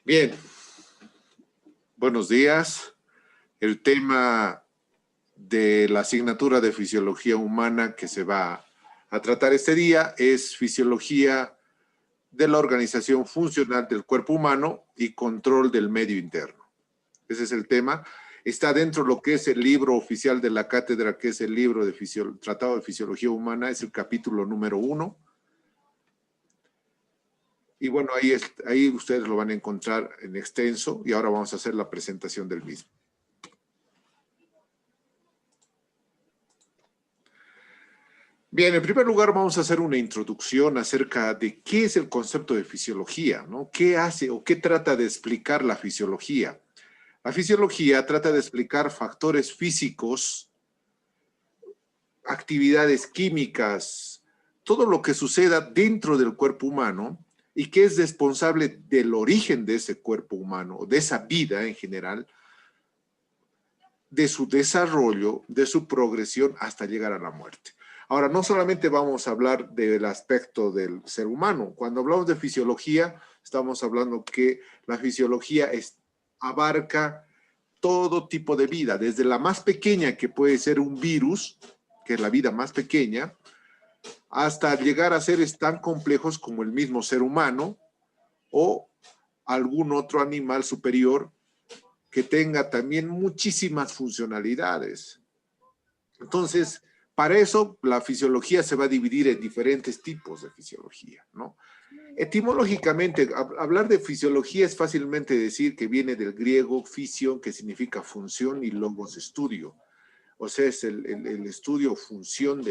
Bien, buenos días. El tema de la asignatura de Fisiología Humana que se va a tratar este día es Fisiología de la Organización Funcional del Cuerpo Humano y Control del Medio Interno. Ese es el tema. Está dentro de lo que es el libro oficial de la cátedra, que es el libro de Tratado de Fisiología Humana, es el capítulo número 1. Y bueno, ahí ustedes lo van a encontrar en extenso y ahora vamos a hacer la presentación del mismo. Bien, en primer lugar vamos a hacer una introducción acerca de qué es el concepto de fisiología, ¿no? ¿Qué hace o qué trata de explicar la fisiología? La fisiología trata de explicar factores físicos, actividades químicas, todo lo que suceda dentro del cuerpo humano y que es responsable del origen de ese cuerpo humano, de esa vida en general, de su desarrollo, de su progresión hasta llegar a la muerte. Ahora, no solamente vamos a hablar del aspecto del ser humano. Cuando hablamos de fisiología, estamos hablando que la fisiología abarca todo tipo de vida, desde la más pequeña, que puede ser un virus, que es la vida más pequeña, hasta llegar a seres tan complejos como el mismo ser humano o algún otro animal superior que tenga también muchísimas funcionalidades. Entonces, para eso la fisiología se va a dividir en diferentes tipos de fisiología, ¿no? Etimológicamente, hablar de fisiología es fácilmente decir que viene del griego fisio, que significa función, y logos, estudio. O sea, es el estudio o función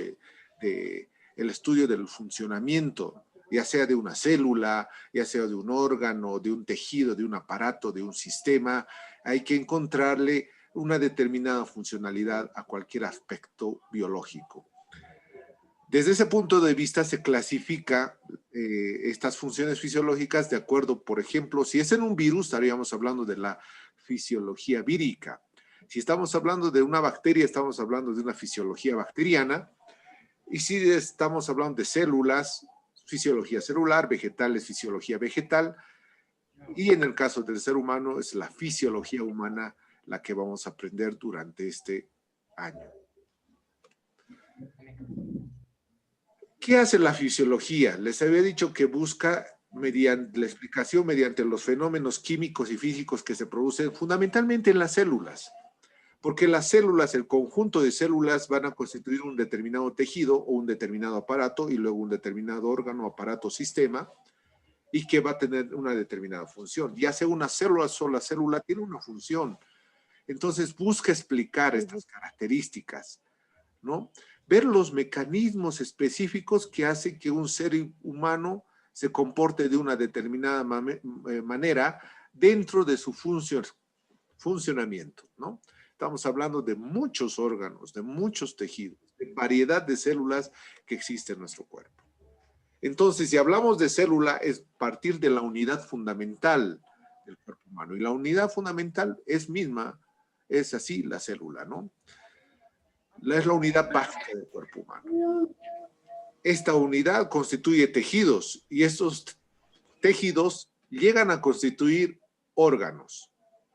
el estudio del funcionamiento, ya sea de una célula, ya sea de un órgano, de un tejido, de un aparato, de un sistema. Hay que encontrarle una determinada funcionalidad a cualquier aspecto biológico. Desde ese punto de vista se clasifica estas funciones fisiológicas de acuerdo, por ejemplo, si es en un virus, estaríamos hablando de la fisiología vírica. Si estamos hablando de una bacteria, estamos hablando de una fisiología bacteriana. Y si estamos hablando de células, fisiología celular, vegetales, fisiología vegetal. Y en el caso del ser humano, es la fisiología humana la que vamos a aprender durante este año. ¿Qué hace la fisiología? Les había dicho que busca mediante la explicación mediante los fenómenos químicos y físicos que se producen fundamentalmente en las células. Porque las células, el conjunto de células van a constituir un determinado tejido o un determinado aparato y luego un determinado órgano, aparato, sistema, y que va a tener una determinada función. Ya sea una célula sola, célula tiene una función. Entonces busca explicar estas características, ¿no? Ver los mecanismos específicos que hacen que un ser humano se comporte de una determinada manera dentro de su funcionamiento, ¿no? Estamos hablando de muchos órganos, de muchos tejidos, de variedad de células que existen en nuestro cuerpo. Entonces, si hablamos de célula, es partir de la unidad fundamental del cuerpo humano. Y la unidad fundamental es así la célula, ¿no? Es la unidad básica del cuerpo humano. Esta unidad constituye tejidos y estos tejidos llegan a constituir órganos,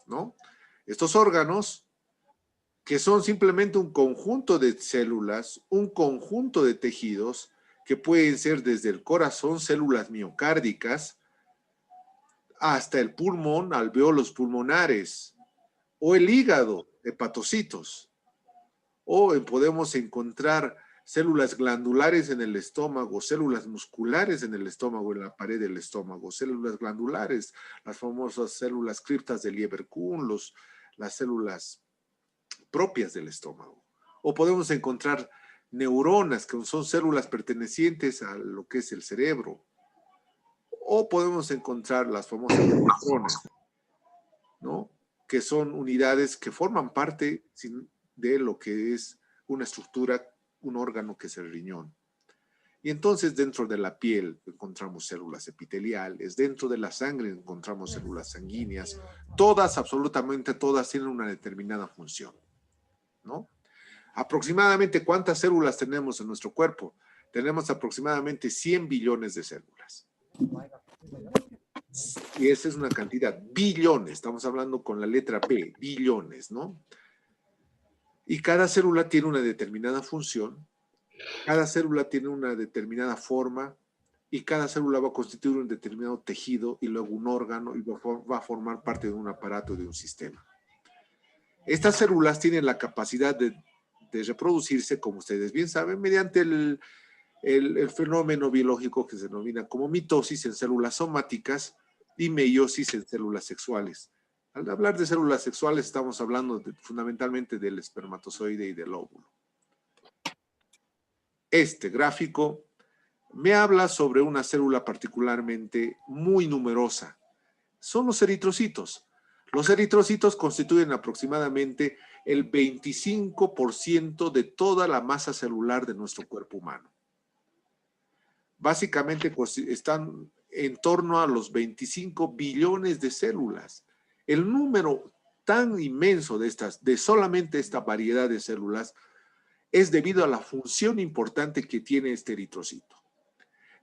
¿no? Estos órganos, que son simplemente un conjunto de células, un conjunto de tejidos, que pueden ser desde el corazón, células miocárdicas, hasta el pulmón, alveolos pulmonares, o el hígado, hepatocitos, o podemos encontrar células glandulares en el estómago, células musculares en el estómago, en la pared del estómago, células glandulares, las famosas células criptas de Lieberkühn, las células propias del estómago. O podemos encontrar neuronas, que son células pertenecientes a lo que es el cerebro. O podemos encontrar las famosas neuronas, ¿no? Que son unidades que forman parte de lo que es una estructura, un órgano que es el riñón. Y entonces dentro de la piel encontramos células epiteliales, dentro de la sangre encontramos células sanguíneas, todas, absolutamente todas, tienen una determinada función, ¿no? Aproximadamente, ¿cuántas células tenemos en nuestro cuerpo? Tenemos aproximadamente 100 billones de células. Y esa es una cantidad, billones, estamos hablando con la letra B, billones, ¿no? Y cada célula tiene una determinada función, cada célula tiene una determinada forma, y cada célula va a constituir un determinado tejido y luego un órgano y va a formar parte de un aparato, de un sistema. Estas células tienen la capacidad de reproducirse, como ustedes bien saben, mediante el fenómeno biológico que se denomina como mitosis en células somáticas y meiosis en células sexuales. Al hablar de células sexuales estamos hablando fundamentalmente del espermatozoide y del óvulo. Este gráfico me habla sobre una célula particularmente muy numerosa. Son los eritrocitos. Los eritrocitos constituyen aproximadamente el 25% de toda la masa celular de nuestro cuerpo humano. Básicamente están en torno a los 25 billones de células. El número tan inmenso de solamente esta variedad de células es debido a la función importante que tiene este eritrocito.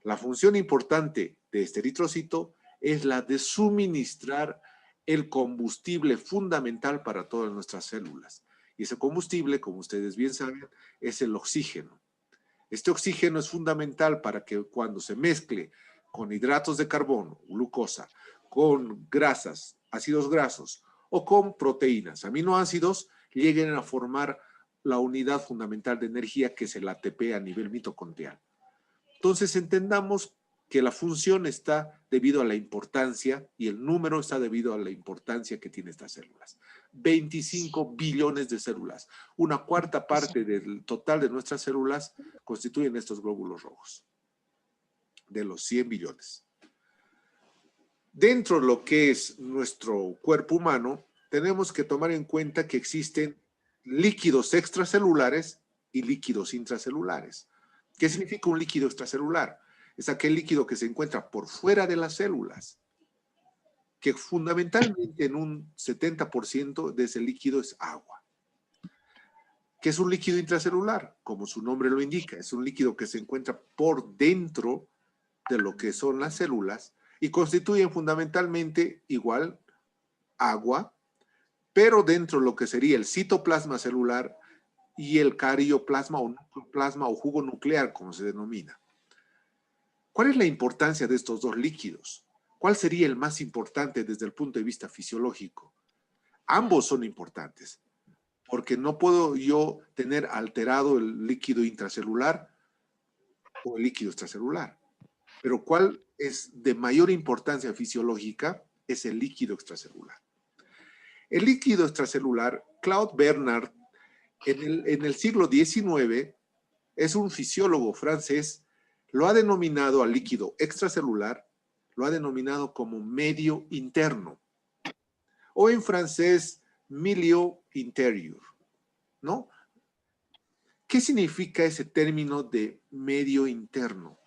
La función importante de este eritrocito es la de suministrar el combustible fundamental para todas nuestras células. Y ese combustible, como ustedes bien saben, es el oxígeno. Este oxígeno es fundamental para que cuando se mezcle con hidratos de carbono, glucosa, con grasas, ácidos grasos o con proteínas, aminoácidos, lleguen a formar la unidad fundamental de energía que es el ATP a nivel mitocondrial. Entonces entendamos que la función está debido a la importancia y el número está debido a la importancia que tienen estas células. 25 billones de células. Una cuarta parte del total de nuestras células constituyen estos glóbulos rojos, de los 100 billones. Dentro de lo que es nuestro cuerpo humano, tenemos que tomar en cuenta que existen líquidos extracelulares y líquidos intracelulares. ¿Qué significa un líquido extracelular? Es aquel líquido que se encuentra por fuera de las células, que fundamentalmente en un 70% de ese líquido es agua. ¿Qué es un líquido intracelular? Como su nombre lo indica, es un líquido que se encuentra por dentro de lo que son las células y constituyen fundamentalmente igual agua, pero dentro de lo que sería el citoplasma celular y el carioplasma o nucleoplasma o jugo nuclear, como se denomina. ¿Cuál es la importancia de estos dos líquidos? ¿Cuál sería el más importante desde el punto de vista fisiológico? Ambos son importantes, porque no puedo yo tener alterado el líquido intracelular o el líquido extracelular. Pero ¿cuál es de mayor importancia fisiológica? Es el líquido extracelular. El líquido extracelular, Claude Bernard, en el siglo XIX, es un fisiólogo francés, lo ha denominado al líquido extracelular, lo ha denominado como medio interno, o en francés, milieu intérieur, ¿no? ¿Qué significa ese término de medio interno?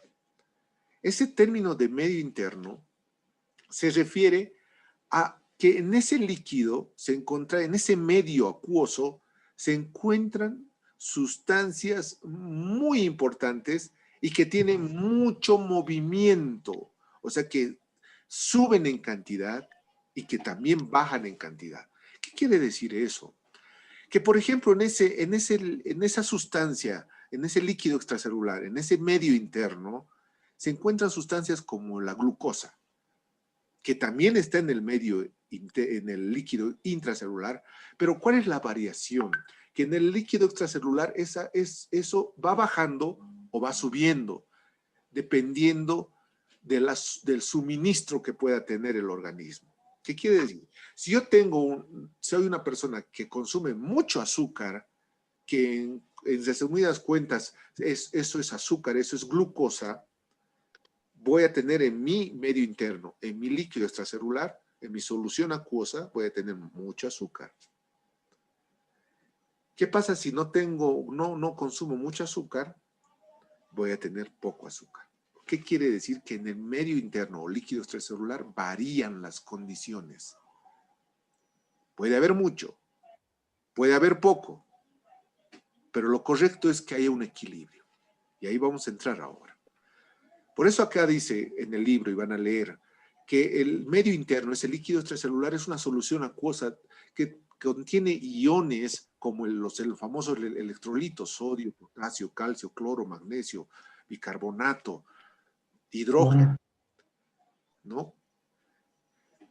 Ese término de medio interno se refiere a que en ese líquido se encuentra, en ese medio acuoso, se encuentran sustancias muy importantes y que tienen mucho movimiento, o sea que suben en cantidad y que también bajan en cantidad. ¿Qué quiere decir eso? Que por ejemplo en esa sustancia, en ese líquido extracelular, en ese medio interno, se encuentran sustancias como la glucosa, que también está en el medio, en el líquido intracelular, pero ¿cuál es la variación? Que en el líquido extracelular eso va bajando o va subiendo, dependiendo del suministro que pueda tener el organismo. ¿Qué quiere decir? Si yo soy una persona que consume mucho azúcar, que en resumidas cuentas eso es azúcar, eso es glucosa, voy a tener en mi medio interno, en mi líquido extracelular, en mi solución acuosa, voy a tener mucho azúcar. ¿Qué pasa si no consumo mucho azúcar? Voy a tener poco azúcar. ¿Qué quiere decir? Que en el medio interno o líquido extracelular varían las condiciones. Puede haber mucho, puede haber poco, pero lo correcto es que haya un equilibrio. Y ahí vamos a entrar ahora. Por eso acá dice en el libro, y van a leer, que el medio interno, ese líquido extracelular, es una solución acuosa que contiene iones como los famosos electrolitos, sodio, potasio, calcio, cloro, magnesio, bicarbonato, hidrógeno, ¿no?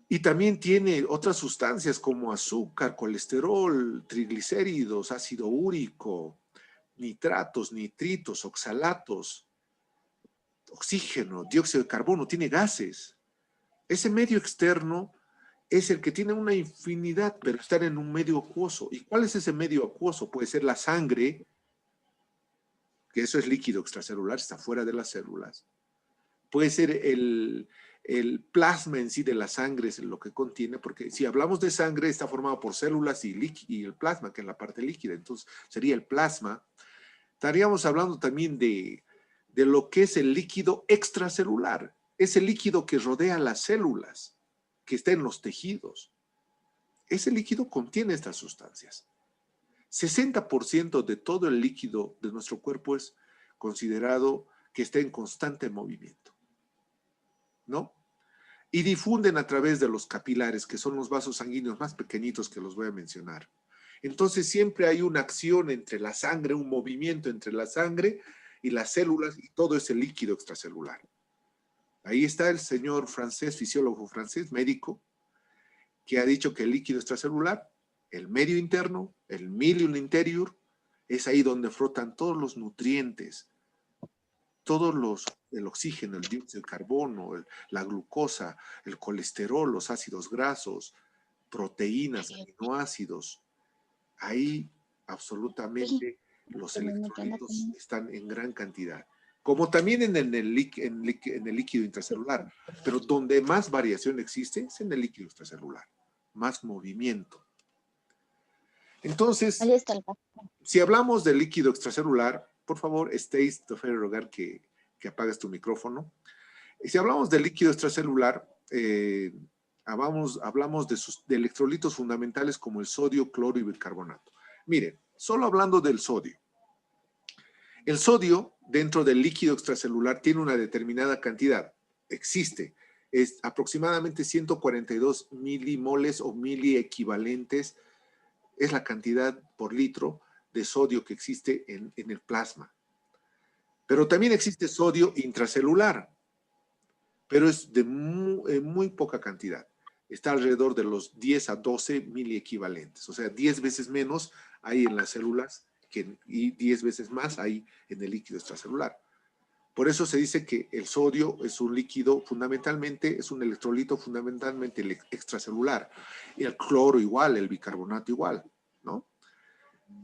Y también tiene otras sustancias como azúcar, colesterol, triglicéridos, ácido úrico, nitratos, nitritos, oxalatos, oxígeno, dióxido de carbono, tiene gases. Ese medio externo es el que tiene una infinidad, pero está en un medio acuoso. ¿Y cuál es ese medio acuoso? Puede ser la sangre, que eso es líquido extracelular, está fuera de las células. Puede ser el plasma en sí de la sangre, es lo que contiene, porque si hablamos de sangre, está formado por células y el plasma, que es la parte líquida. Entonces, sería el plasma. Estaríamos hablando también de lo que es el líquido extracelular. Ese líquido que rodea las células, que está en los tejidos. Ese líquido contiene estas sustancias. 60% de todo el líquido de nuestro cuerpo es considerado que está en constante movimiento, ¿no? Y difunden a través de los capilares, que son los vasos sanguíneos más pequeñitos que los voy a mencionar. Entonces siempre hay una acción entre la sangre, un movimiento entre la sangre y las células, y todo ese líquido extracelular. Ahí está el señor francés, fisiólogo francés, médico, que ha dicho que el líquido extracelular, el medio interno, el milium interior, es ahí donde flotan todos los nutrientes, el oxígeno, el dióxido de carbono, la glucosa, el colesterol, los ácidos grasos, proteínas, aminoácidos. Ahí absolutamente los electrolitos están en gran cantidad. Como también en el líquido intracelular. Pero donde más variación existe es en el líquido extracelular. Más movimiento. Entonces, si hablamos del líquido extracelular, por favor, Stace, te voy a rogar que apagues tu micrófono. Si hablamos del líquido extracelular, hablamos de electrolitos fundamentales como el sodio, cloro y bicarbonato. Miren, solo hablando del sodio. El sodio dentro del líquido extracelular tiene una determinada cantidad. Existe. Es aproximadamente 142 milimoles o miliequivalentes. Es la cantidad por litro de sodio que existe en el plasma. Pero también existe sodio intracelular, pero es de muy poca cantidad. Está alrededor de los 10 a 12 miliequivalentes, o sea, 10 veces menos hay en las células y 10 veces más hay en el líquido extracelular. Por eso se dice que el sodio es un líquido fundamentalmente, es un electrolito fundamentalmente extracelular. Y el cloro igual, el bicarbonato igual, ¿no?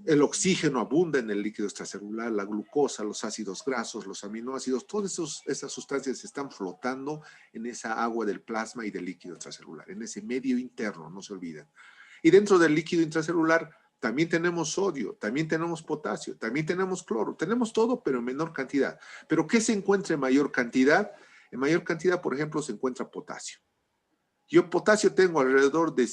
El oxígeno abunda en el líquido extracelular, la glucosa, los ácidos grasos, los aminoácidos, todas esas sustancias están flotando en esa agua del plasma y del líquido extracelular, en ese medio interno, no se olviden. Y dentro del líquido intracelular también tenemos sodio, también tenemos potasio, también tenemos cloro, tenemos todo, pero en menor cantidad. ¿Pero qué se encuentra en mayor cantidad? En mayor cantidad, por ejemplo, se encuentra potasio. Yo potasio tengo alrededor de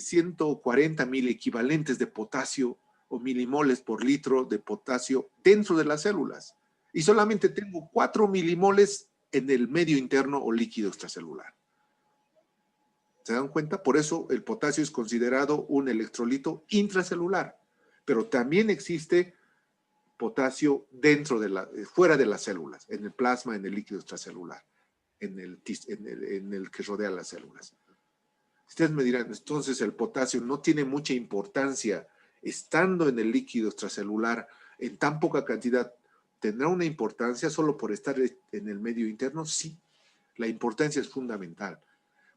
140 mil equivalentes de potasio o milimoles por litro de potasio dentro de las células. Y solamente tengo 4 milimoles en el medio interno o líquido extracelular. ¿Se dan cuenta? Por eso el potasio es considerado un electrolito intracelular. Pero también existe potasio fuera de las células, en el plasma, en el líquido extracelular, en el que rodea las células. Ustedes me dirán, entonces el potasio no tiene mucha importancia estando en el líquido extracelular en tan poca cantidad. ¿Tendrá una importancia solo por estar en el medio interno? Sí, la importancia es fundamental.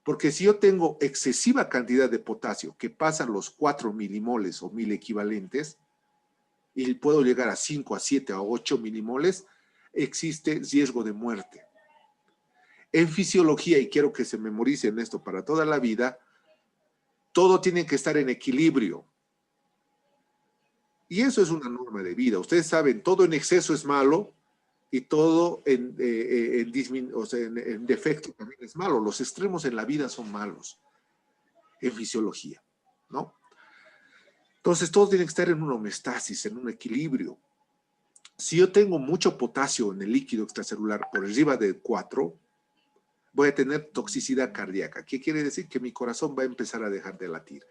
Porque si yo tengo excesiva cantidad de potasio que pasa los 4 milimoles o mil equivalentes y puedo llegar a 5, a 7, a 8 milimoles, existe riesgo de muerte. En fisiología, y quiero que se memoricen esto para toda la vida, todo tiene que estar en equilibrio. Y eso es una norma de vida. Ustedes saben, todo en exceso es malo y todo en defecto también es malo. Los extremos en la vida son malos, en fisiología, ¿no? Entonces, todo tiene que estar en una homeostasis, en un equilibrio. Si yo tengo mucho potasio en el líquido extracelular por arriba de 4, voy a tener toxicidad cardíaca. ¿Qué quiere decir? Que mi corazón va a empezar a dejar de latir.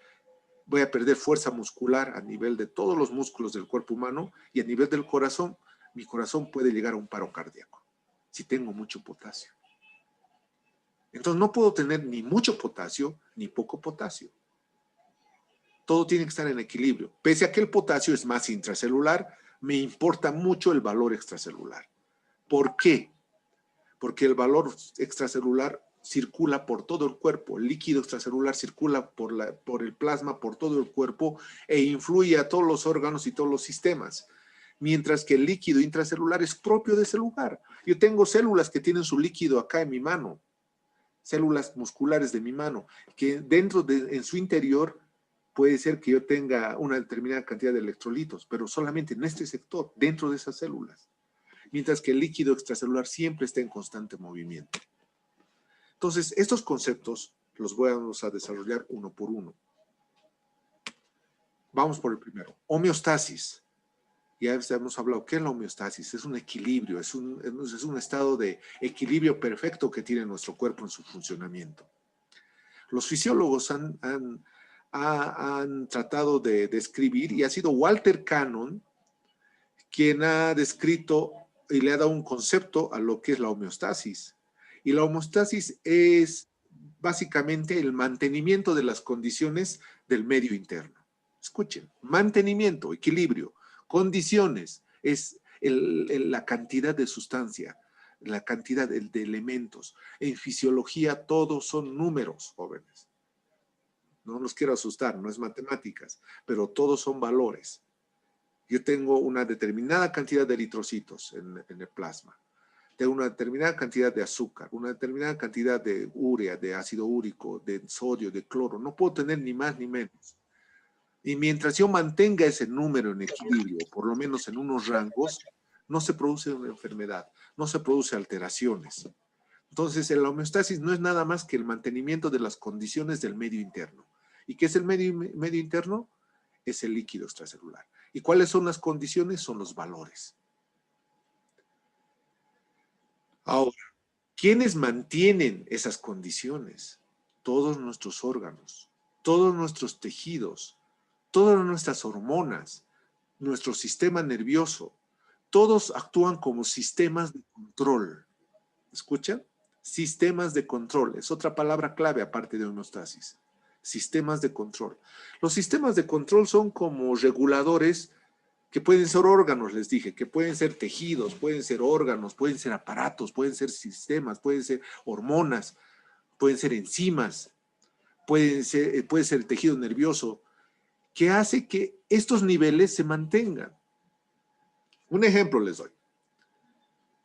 Voy a perder fuerza muscular a nivel de todos los músculos del cuerpo humano y a nivel del corazón, mi corazón puede llegar a un paro cardíaco si tengo mucho potasio. Entonces no puedo tener ni mucho potasio ni poco potasio. Todo tiene que estar en equilibrio. Pese a que el potasio es más intracelular, me importa mucho el valor extracelular. ¿Por qué? Porque el valor extracelular circula por todo el cuerpo, el líquido extracelular circula por el plasma, por todo el cuerpo e influye a todos los órganos y todos los sistemas. Mientras que el líquido intracelular es propio de ese lugar. Yo tengo células que tienen su líquido acá en mi mano, células musculares de mi mano, que en su interior puede ser que yo tenga una determinada cantidad de electrolitos, pero solamente en este sector, dentro de esas células. Mientras que el líquido extracelular siempre está en constante movimiento. Entonces, estos conceptos los vamos a desarrollar uno por uno. Vamos por el primero. Homeostasis. Ya hemos hablado, ¿qué es la homeostasis? Es un equilibrio, es un estado de equilibrio perfecto que tiene nuestro cuerpo en su funcionamiento. Los fisiólogos han tratado de describir, y ha sido Walter Cannon quien ha descrito y le ha dado un concepto a lo que es la homeostasis. Y la homeostasis es básicamente el mantenimiento de las condiciones del medio interno. Escuchen, mantenimiento, equilibrio, condiciones, es la cantidad de sustancia, la cantidad de elementos. En fisiología todos son números, jóvenes. No los quiero asustar, no es matemáticas, pero todos son valores. Yo tengo una determinada cantidad de eritrocitos en el plasma. Tengo una determinada cantidad de azúcar, una determinada cantidad de urea, de ácido úrico, de sodio, de cloro. No puedo tener ni más ni menos. Y mientras yo mantenga ese número en equilibrio, por lo menos en unos rangos, no se produce una enfermedad, no se produce alteraciones. Entonces, la homeostasis no es nada más que el mantenimiento de las condiciones del medio interno. ¿Y qué es el medio interno? Es el líquido extracelular. ¿Y cuáles son las condiciones? Son los valores. Ahora, ¿quiénes mantienen esas condiciones? Todos nuestros órganos, todos nuestros tejidos, todas nuestras hormonas, nuestro sistema nervioso, todos actúan como sistemas de control. ¿Escuchan? Sistemas de control. Es otra palabra clave aparte de homeostasis. Sistemas de control. Los sistemas de control son como reguladores que pueden ser órganos, les dije, que pueden ser tejidos, pueden ser órganos, pueden ser aparatos, pueden ser sistemas, pueden ser hormonas, pueden ser enzimas, puede ser el tejido nervioso, que hace que estos niveles se mantengan. Un ejemplo les doy.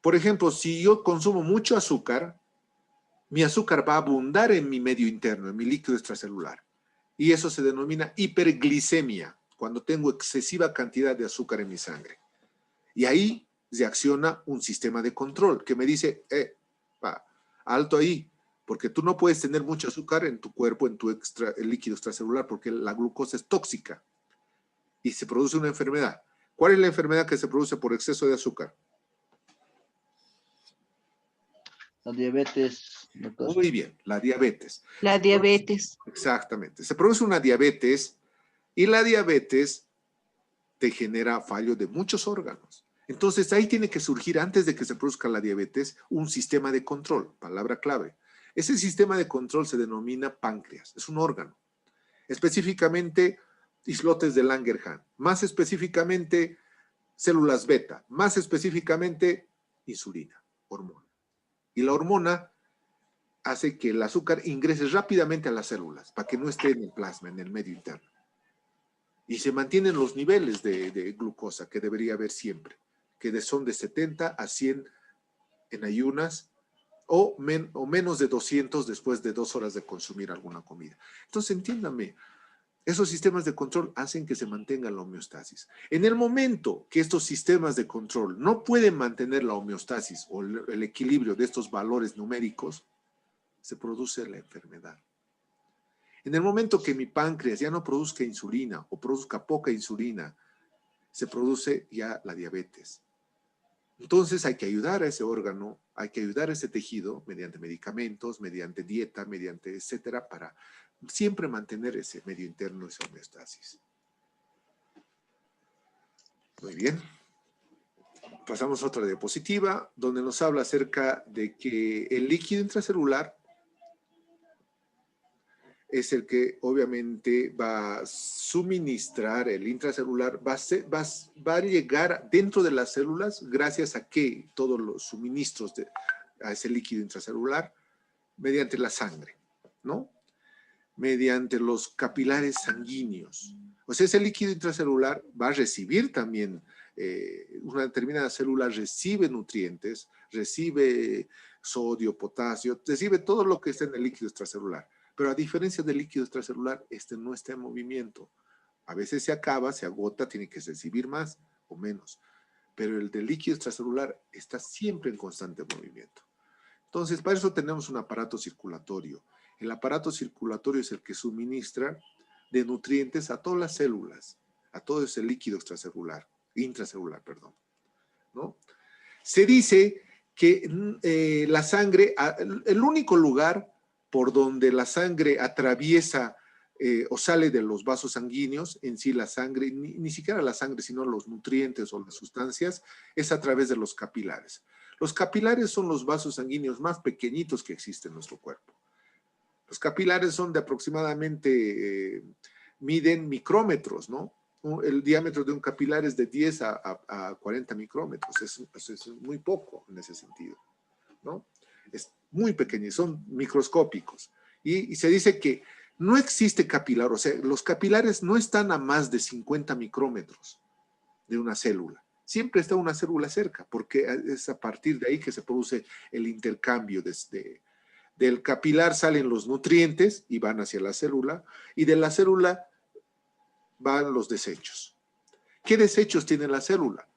Por ejemplo, si yo consumo mucho azúcar, mi azúcar va a abundar en mi medio interno, en mi líquido extracelular. Y eso se denomina hiperglicemia, cuando tengo excesiva cantidad de azúcar en mi sangre. Y ahí se acciona un sistema de control que me dice, alto ahí, porque tú no puedes tener mucho azúcar en tu cuerpo, en tu el líquido extracelular, porque la glucosa es tóxica y se produce una enfermedad. ¿Cuál es la enfermedad que se produce por exceso de azúcar? La diabetes, doctor. Muy bien, la diabetes. La diabetes. Exactamente. Se produce una diabetes y la diabetes te genera fallo de muchos órganos. Entonces ahí tiene que surgir, antes de que se produzca la diabetes, un sistema de control, palabra clave. Ese sistema de control se denomina páncreas, es un órgano. Específicamente, islotes de Langerhans, más específicamente, células beta, más específicamente, insulina, hormona. Y la hormona hace que el azúcar ingrese rápidamente a las células, para que no esté en el plasma, en el medio interno. Y se mantienen los niveles de glucosa que debería haber siempre, que son de 70 a 100 en ayunas o menos de 200 después de 2 horas de consumir alguna comida. Entonces, entiéndame, esos sistemas de control hacen que se mantenga la homeostasis. En el momento que estos sistemas de control no pueden mantener la homeostasis o el equilibrio de estos valores numéricos, se produce la enfermedad. En el momento que mi páncreas ya no produzca insulina o produzca poca insulina, se produce ya la diabetes. Entonces hay que ayudar a ese órgano, hay que ayudar a ese tejido mediante medicamentos, mediante dieta, mediante etcétera, para siempre mantener ese medio interno, esa homeostasis. Muy bien. Pasamos a otra diapositiva donde nos habla acerca de que el líquido intracelular es el que obviamente va a suministrar, el intracelular va a llegar dentro de las células gracias a que todos los suministros a ese líquido intracelular mediante la sangre, ¿no? Mediante los capilares sanguíneos. O sea, ese líquido intracelular va a recibir también, una determinada célula recibe nutrientes, recibe sodio, potasio, recibe todo lo que está en el líquido extracelular. Pero a diferencia del líquido extracelular, este no está en movimiento. A veces se acaba, se agota, tiene que recibir más o menos. Pero el del líquido extracelular está siempre en constante movimiento. Entonces, para eso tenemos un aparato circulatorio. El aparato circulatorio es el que suministra de nutrientes a todas las células, a todo ese líquido intracelular, perdón, ¿no? Se dice que la sangre, el único lugar por donde la sangre atraviesa o sale de los vasos sanguíneos, en sí la sangre, ni siquiera la sangre, sino los nutrientes o las sustancias, es a través de los capilares. Los capilares son los vasos sanguíneos más pequeñitos que existen en nuestro cuerpo. Los capilares son de aproximadamente, miden micrómetros, ¿no? El diámetro de un capilar es de 10 a 40 micrómetros, es muy poco en ese sentido, ¿no? Es muy pequeño, son microscópicos. Y se dice que no existe capilar, o sea, los capilares no están a más de 50 micrómetros de una célula. Siempre está una célula cerca, porque es a partir de ahí que se produce el intercambio del capilar salen los nutrientes y van hacia la célula, y de la célula van los desechos. ¿Qué desechos tiene la célula?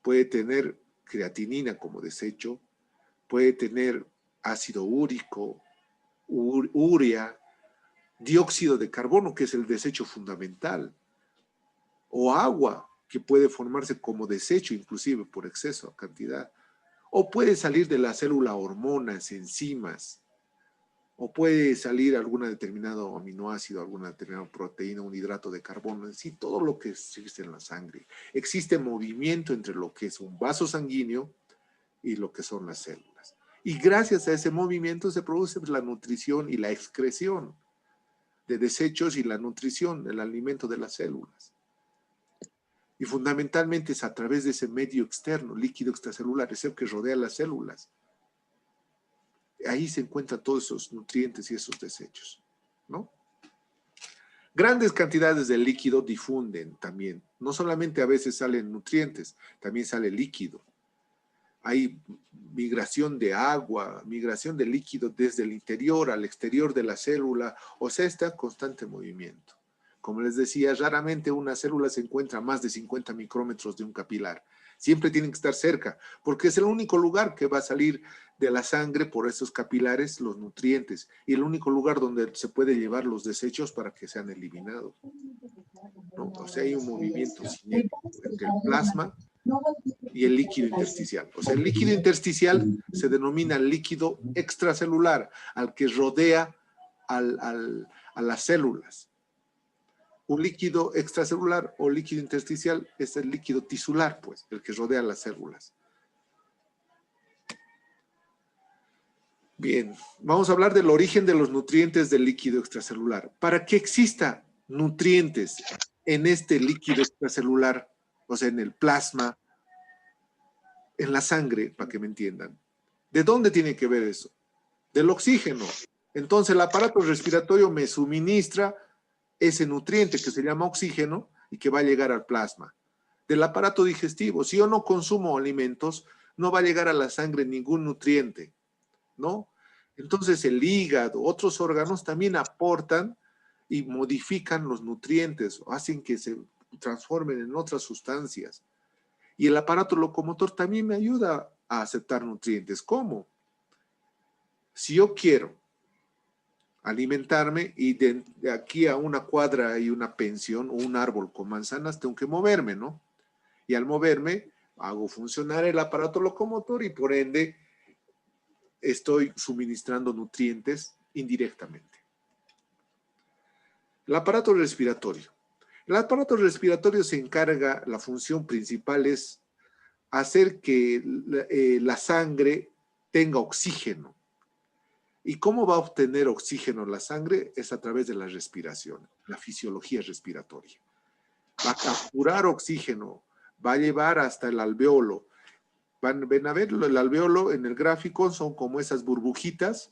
Puede tener creatinina como desecho, puede tener ácido úrico, urea, dióxido de carbono, que es el desecho fundamental, o agua, que puede formarse como desecho, inclusive por exceso de cantidad, o puede salir de la célula hormonas, enzimas, o puede salir alguna determinado aminoácido, alguna determinada proteína, un hidrato de carbono, en sí, todo lo que existe en la sangre. Existe movimiento entre lo que es un vaso sanguíneo y lo que son las células. Y gracias a ese movimiento se produce la nutrición y la excreción de desechos y la nutrición, el alimento de las células. Y fundamentalmente es a través de ese medio externo, líquido extracelular, es el que rodea las células. Ahí se encuentran todos esos nutrientes y esos desechos, ¿no? Grandes cantidades de líquido difunden también. No solamente a veces salen nutrientes, también sale líquido. Hay migración de agua, migración de líquido desde el interior al exterior de la célula, o sea, está en constante movimiento. Como les decía, raramente una célula se encuentra a más de 50 micrómetros de un capilar. Siempre tienen que estar cerca, porque es el único lugar que va a salir de la sangre por esos capilares los nutrientes, y el único lugar donde se puede llevar los desechos para que sean eliminados, ¿no? O sea, hay un movimiento cinético entre el plasma y el líquido intersticial. O sea, el líquido intersticial se denomina líquido extracelular, al que rodea a las células. Un líquido extracelular o líquido intersticial es el líquido tisular, pues, el que rodea las células. Bien, vamos a hablar del origen de los nutrientes del líquido extracelular. Para que exista nutrientes en este líquido extracelular, o sea, en el plasma, en la sangre, para que me entiendan, ¿de dónde tiene que ver eso? Del oxígeno. Entonces el aparato respiratorio me suministra ese nutriente que se llama oxígeno y que va a llegar al plasma. Del aparato digestivo, si yo no consumo alimentos, no va a llegar a la sangre ningún nutriente, ¿no? Entonces el hígado, otros órganos también aportan y modifican los nutrientes, o hacen que se transformen en otras sustancias. Y el aparato locomotor también me ayuda a aceptar nutrientes. ¿Cómo? Si yo quiero alimentarme y de aquí a una cuadra hay una pensión o un árbol con manzanas, tengo que moverme, ¿no? Y al moverme hago funcionar el aparato locomotor y por ende estoy suministrando nutrientes indirectamente. El aparato respiratorio. El aparato respiratorio se encarga, la función principal es hacer que la sangre tenga oxígeno. ¿Y cómo va a obtener oxígeno la sangre? Es a través de la respiración, la fisiología respiratoria. Va a capturar oxígeno, va a llevar hasta el alveolo. Ven a ver, el alveolo en el gráfico son como esas burbujitas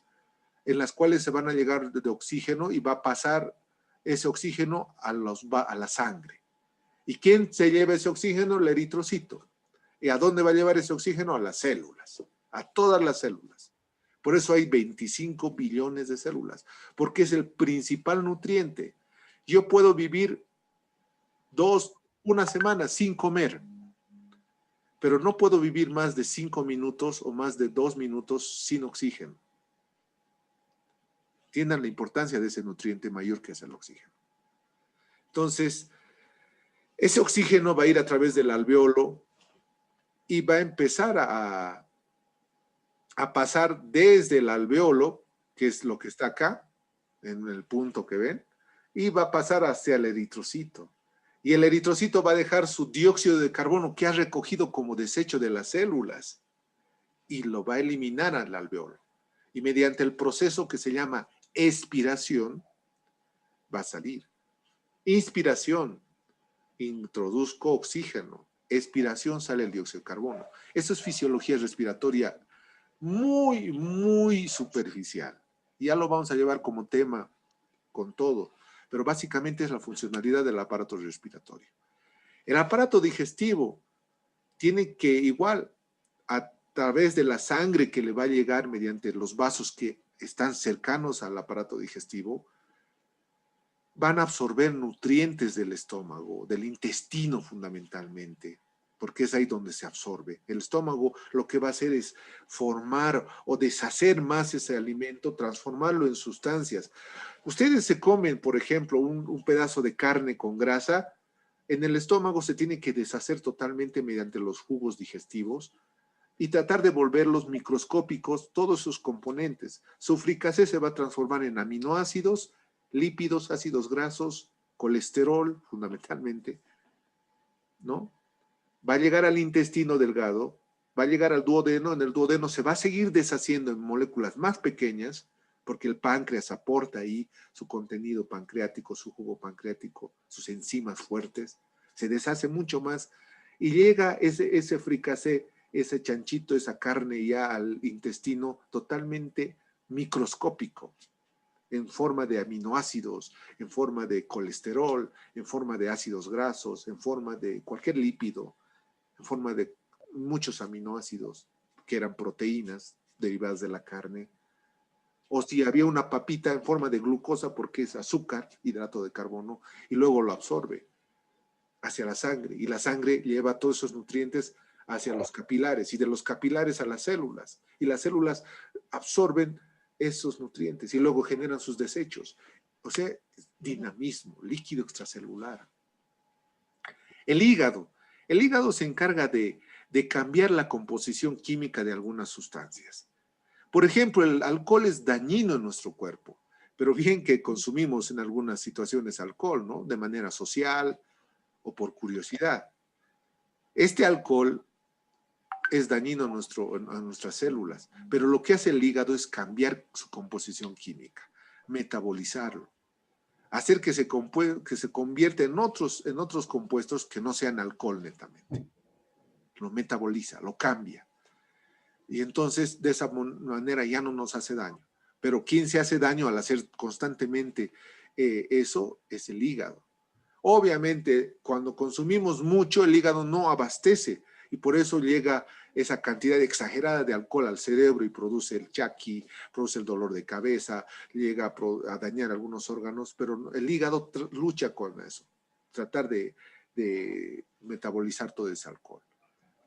en las cuales se van a llegar de oxígeno y va a pasar ese oxígeno a la sangre. ¿Y quién se lleva ese oxígeno? El eritrocito. ¿Y a dónde va a llevar ese oxígeno? A las células, a todas las células. Por eso hay 25 billones de células, porque es el principal nutriente. Yo puedo vivir una semana sin comer, pero no puedo vivir más de 5 minutos o más de 2 minutos sin oxígeno. Entiendan la importancia de ese nutriente mayor que es el oxígeno. Entonces, ese oxígeno va a ir a través del alveolo y va a empezar a pasar desde el alveolo, que es lo que está acá, en el punto que ven, y va a pasar hacia el eritrocito. Y el eritrocito va a dejar su dióxido de carbono que ha recogido como desecho de las células y lo va a eliminar al alveolo. Y mediante el proceso que se llama expiración, va a salir. Inspiración, introduzco oxígeno. Expiración, sale el dióxido de carbono. Eso es fisiología respiratoria muy, muy superficial. Ya lo vamos a llevar como tema con todo, pero básicamente es la funcionalidad del aparato respiratorio. El aparato digestivo tiene que igual, a través de la sangre que le va a llegar mediante los vasos que están cercanos al aparato digestivo, van a absorber nutrientes del estómago, del intestino fundamentalmente, porque es ahí donde se absorbe. El estómago lo que va a hacer es formar o deshacer más ese alimento, transformarlo en sustancias. Ustedes se comen, por ejemplo, un pedazo de carne con grasa, en el estómago se tiene que deshacer totalmente mediante los jugos digestivos y tratar de volverlos microscópicos, todos sus componentes. Su fricasé se va a transformar en aminoácidos, lípidos, ácidos grasos, colesterol, fundamentalmente, ¿no? Va a llegar al intestino delgado, va a llegar al duodeno, en el duodeno se va a seguir deshaciendo en moléculas más pequeñas, porque el páncreas aporta ahí su contenido pancreático, su jugo pancreático, sus enzimas fuertes, se deshace mucho más y llega ese fricasé, ese chanchito, esa carne ya al intestino totalmente microscópico, en forma de aminoácidos, en forma de colesterol, en forma de ácidos grasos, en forma de cualquier lípido, en forma de muchos aminoácidos que eran proteínas derivadas de la carne, o si había una papita en forma de glucosa porque es azúcar, hidrato de carbono, y luego lo absorbe hacia la sangre, y la sangre lleva todos esos nutrientes hacia los capilares, y de los capilares a las células, y las células absorben esos nutrientes y luego generan sus desechos. O sea, dinamismo, líquido extracelular. El hígado se encarga de cambiar la composición química de algunas sustancias. Por ejemplo, el alcohol es dañino en nuestro cuerpo, pero bien que consumimos en algunas situaciones alcohol, ¿no? De manera social o por curiosidad. Este alcohol es dañino a nuestras células, pero lo que hace el hígado es cambiar su composición química, metabolizarlo, hacer que se convierta en otros compuestos que no sean alcohol netamente. Lo metaboliza, lo cambia. Y entonces de esa manera ya no nos hace daño. Pero ¿quién se hace daño al hacer constantemente eso? Es el hígado. Obviamente, cuando consumimos mucho, el hígado no abastece y por eso llega esa cantidad exagerada de alcohol al cerebro y produce el chaqui, produce el dolor de cabeza, llega a dañar algunos órganos, pero el hígado lucha con eso, tratar de metabolizar todo ese alcohol,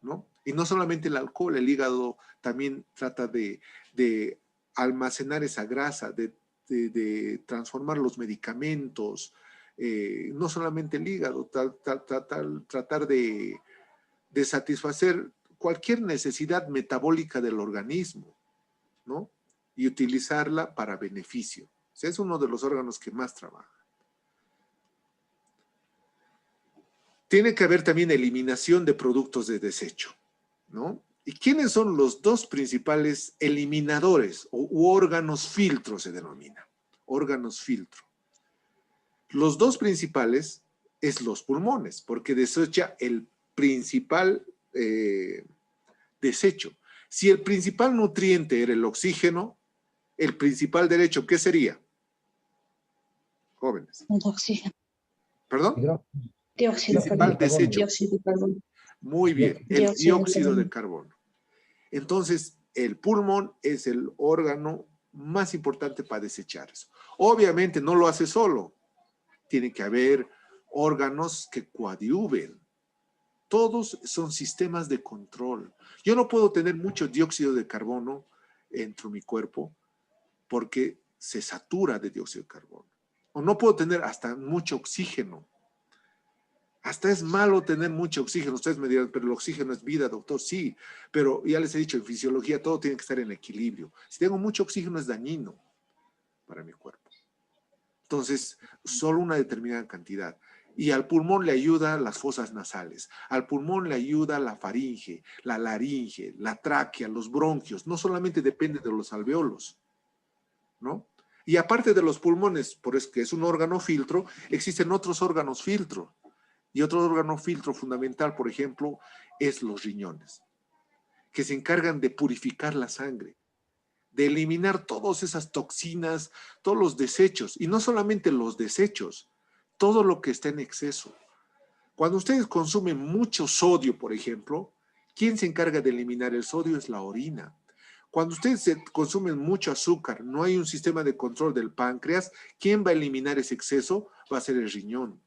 ¿no? Y no solamente el alcohol, el hígado también trata de almacenar esa grasa, de transformar los medicamentos, no solamente el hígado, tratar de de satisfacer cualquier necesidad metabólica del organismo, ¿no? Y utilizarla para beneficio. O sea, es uno de los órganos que más trabaja. Tiene que haber también eliminación de productos de desecho, ¿no? ¿Y quiénes son los dos principales eliminadores u órganos filtro se denomina? Órganos filtro. Los dos principales es los pulmones, porque desecha el principal desecho. Si el principal nutriente era el oxígeno, el principal derecho, ¿qué sería? Jóvenes. El oxígeno. ¿Perdón? Dióxido, Principal perdón. desecho. Dióxido de carbono. Muy bien, el Dióxido de dióxido de carbono. carbono. Entonces, el pulmón es el órgano más importante para desechar eso. Obviamente no lo hace solo. Tiene que haber órganos que coadyuven. Todos son sistemas de control. Yo no puedo tener mucho dióxido de carbono dentro de mi cuerpo porque se satura de dióxido de carbono. O no puedo tener hasta mucho oxígeno. Hasta es malo tener mucho oxígeno. Ustedes me dirán, pero el oxígeno es vida, doctor. Sí, pero ya les he dicho, en fisiología todo tiene que estar en equilibrio. Si tengo mucho oxígeno es dañino para mi cuerpo. Entonces, solo una determinada cantidad. Y al pulmón le ayuda las fosas nasales. Al pulmón le ayuda la faringe, la laringe, la tráquea, los bronquios. No solamente depende de los alveolos, ¿no? Y aparte de los pulmones, por eso que es un órgano filtro, existen otros órganos filtro. Y otro órgano filtro fundamental, por ejemplo, es los riñones, que se encargan de purificar la sangre, de eliminar todas esas toxinas, todos los desechos, y no solamente los desechos, todo lo que está en exceso. Cuando ustedes consumen mucho sodio, por ejemplo, ¿quién se encarga de eliminar el sodio? Es la orina. Cuando ustedes consumen mucho azúcar, no hay un sistema de control del páncreas, ¿quién va a eliminar ese exceso? Va a ser el riñón.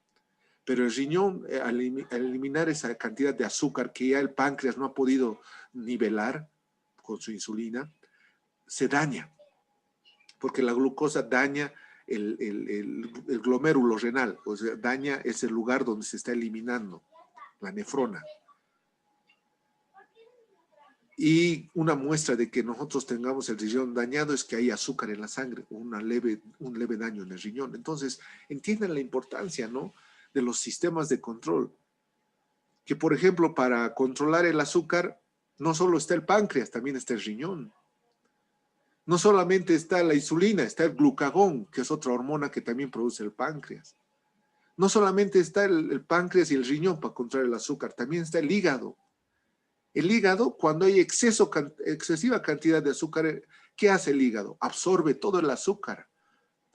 Pero el riñón, al eliminar esa cantidad de azúcar que ya el páncreas no ha podido nivelar con su insulina, se daña, porque la glucosa daña el glomérulo renal, o sea, daña ese lugar donde se está eliminando la nefrona. Y una muestra de que nosotros tengamos el riñón dañado es que hay azúcar en la sangre, un leve daño en el riñón. Entonces, entiendan la importancia, ¿no?, de los sistemas de control. Que, por ejemplo, para controlar el azúcar, no solo está el páncreas, también está el riñón. No solamente está la insulina, está el glucagón, que es otra hormona que también produce el páncreas. No solamente está el páncreas y el riñón para controlar el azúcar, también está el hígado. El hígado, cuando hay excesiva cantidad de azúcar, ¿qué hace el hígado? Absorbe todo el azúcar.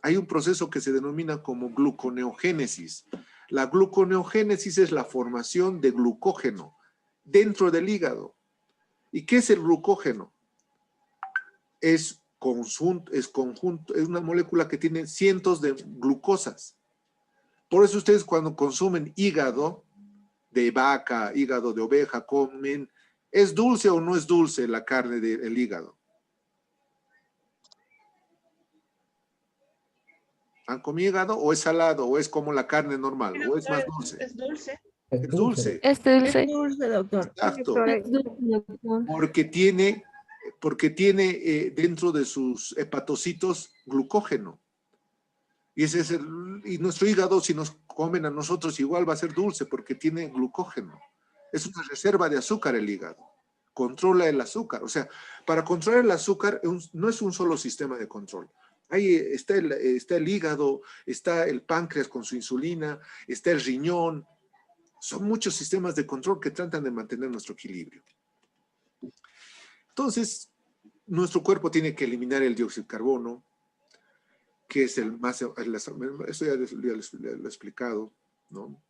Hay un proceso que se denomina como gluconeogénesis. La gluconeogénesis es la formación de glucógeno dentro del hígado. ¿Y qué es el glucógeno? Es una molécula que tiene cientos de glucosas. Por eso ustedes cuando consumen hígado de vaca, hígado de oveja, comen, ¿es dulce o no es dulce la carne del hígado? ¿Han comido hígado o es salado o es como la carne normal o es más dulce? Es dulce. Es dulce. Es Es dulce. dulce, doctor. Exacto. Es dulce, doctor. Porque tiene dentro de sus hepatocitos glucógeno. Y, y nuestro hígado, si nos comen a nosotros, igual va a ser dulce porque tiene glucógeno. Es una reserva de azúcar el hígado. Controla el azúcar. O sea, para controlar el azúcar no es un solo sistema de control. Ahí está el hígado, está el páncreas con su insulina, está el riñón. Son muchos sistemas de control que tratan de mantener nuestro equilibrio. Entonces, nuestro cuerpo tiene que eliminar el dióxido de carbono, que es el más, eso ya lo he explicado, ¿no?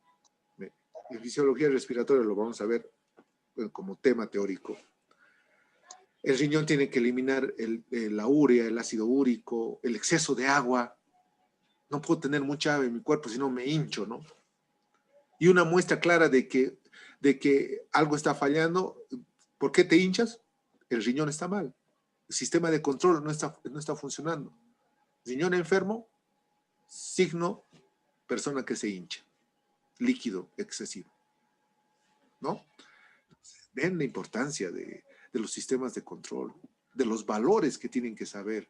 En fisiología respiratoria lo vamos a ver como tema teórico. El riñón tiene que eliminar la urea, el ácido úrico, el exceso de agua. No puedo tener mucha agua en mi cuerpo, si no me hincho, ¿no? Y una muestra clara de que algo está fallando. ¿Por qué te hinchas? El riñón está mal. El sistema de control no está funcionando. Riñón enfermo, signo, persona que se hincha. Líquido excesivo, ¿no? Ven la importancia de los sistemas de control, de los valores que tienen que saber.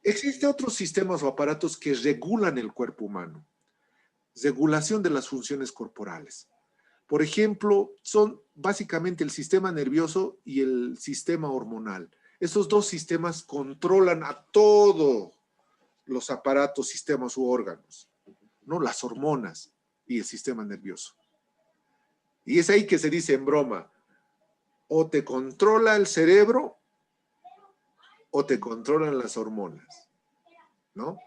Existen otros sistemas o aparatos que regulan el cuerpo humano. Regulación de las funciones corporales. Por ejemplo, son básicamente el sistema nervioso y el sistema hormonal. Esos dos sistemas controlan a todos los aparatos, sistemas u órganos, ¿no? Las hormonas y el sistema nervioso. Y es ahí que se dice en broma, o te controla el cerebro o te controlan las hormonas, ¿no?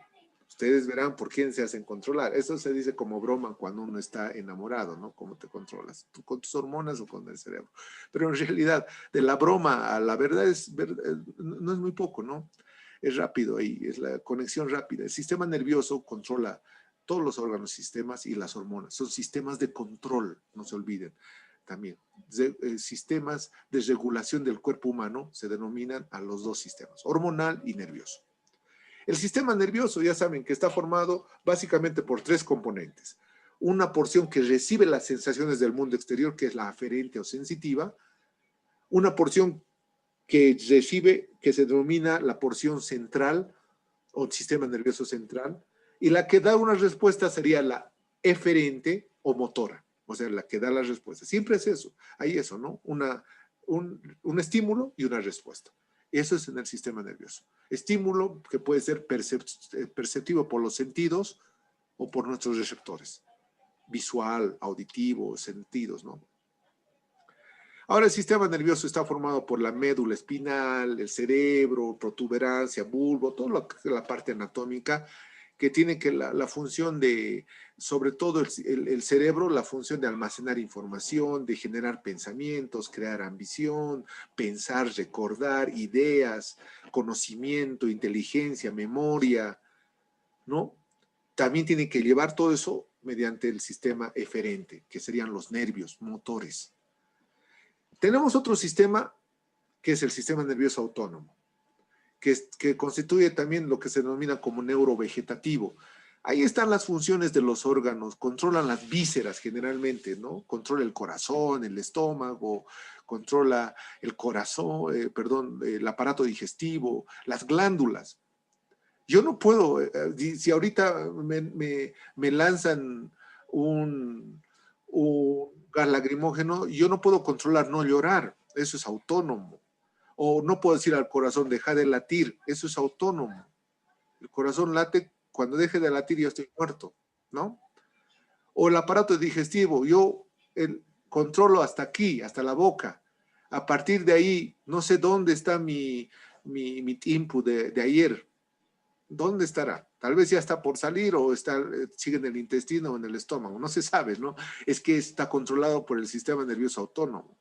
Ustedes verán por quién se hacen controlar. Eso se dice como broma cuando uno está enamorado, ¿no? ¿Cómo te controlas? ¿Tú con tus hormonas o con el cerebro? Pero en realidad, de la broma a la verdad no es muy poco, ¿no? Es rápido ahí, es la conexión rápida. El sistema nervioso controla todos los órganos, sistemas y las hormonas. Son sistemas de control, no se olviden también. Sistemas de regulación del cuerpo humano se denominan a los dos sistemas, hormonal y nervioso. El sistema nervioso, ya saben, que está formado básicamente por tres componentes. Una porción que recibe las sensaciones del mundo exterior, que es la aferente o sensitiva. Una porción que recibe, que se denomina la porción central o sistema nervioso central. Y la que da una respuesta sería la eferente o motora, o sea, la que da la respuesta. Siempre es eso, hay eso, ¿no? Un estímulo y una respuesta. Eso es en el sistema nervioso. Estímulo que puede ser perceptivo por los sentidos o por nuestros receptores. Visual, auditivo, sentidos, ¿no? Ahora el sistema nervioso está formado por la médula espinal, el cerebro, protuberancia, bulbo, toda la parte anatómica que tiene que la función de, sobre todo el cerebro, la función de almacenar información, de generar pensamientos, crear ambición, pensar, recordar, ideas, conocimiento, inteligencia, memoria, ¿no? También tiene que llevar todo eso mediante el sistema eferente, que serían los nervios, motores. Tenemos otro sistema que es el sistema nervioso autónomo, que constituye también lo que se denomina como neurovegetativo. Ahí están las funciones de los órganos, controlan las vísceras generalmente, ¿no? Controla el corazón, el estómago, controla el corazón, el aparato digestivo, las glándulas. Yo no puedo, si ahorita me lanzan un gas lacrimógeno, yo no puedo controlar no llorar, eso es autónomo. O no puedo decir al corazón, deja de latir, eso es autónomo. El corazón late, cuando deje de latir yo estoy muerto, ¿no? O el aparato digestivo, yo controlo hasta aquí, hasta la boca. A partir de ahí, no sé dónde está mi tiempo de ayer. ¿Dónde estará? Tal vez ya está por salir o sigue en el intestino o en el estómago, no se sabe, ¿no? Es que está controlado por el sistema nervioso autónomo.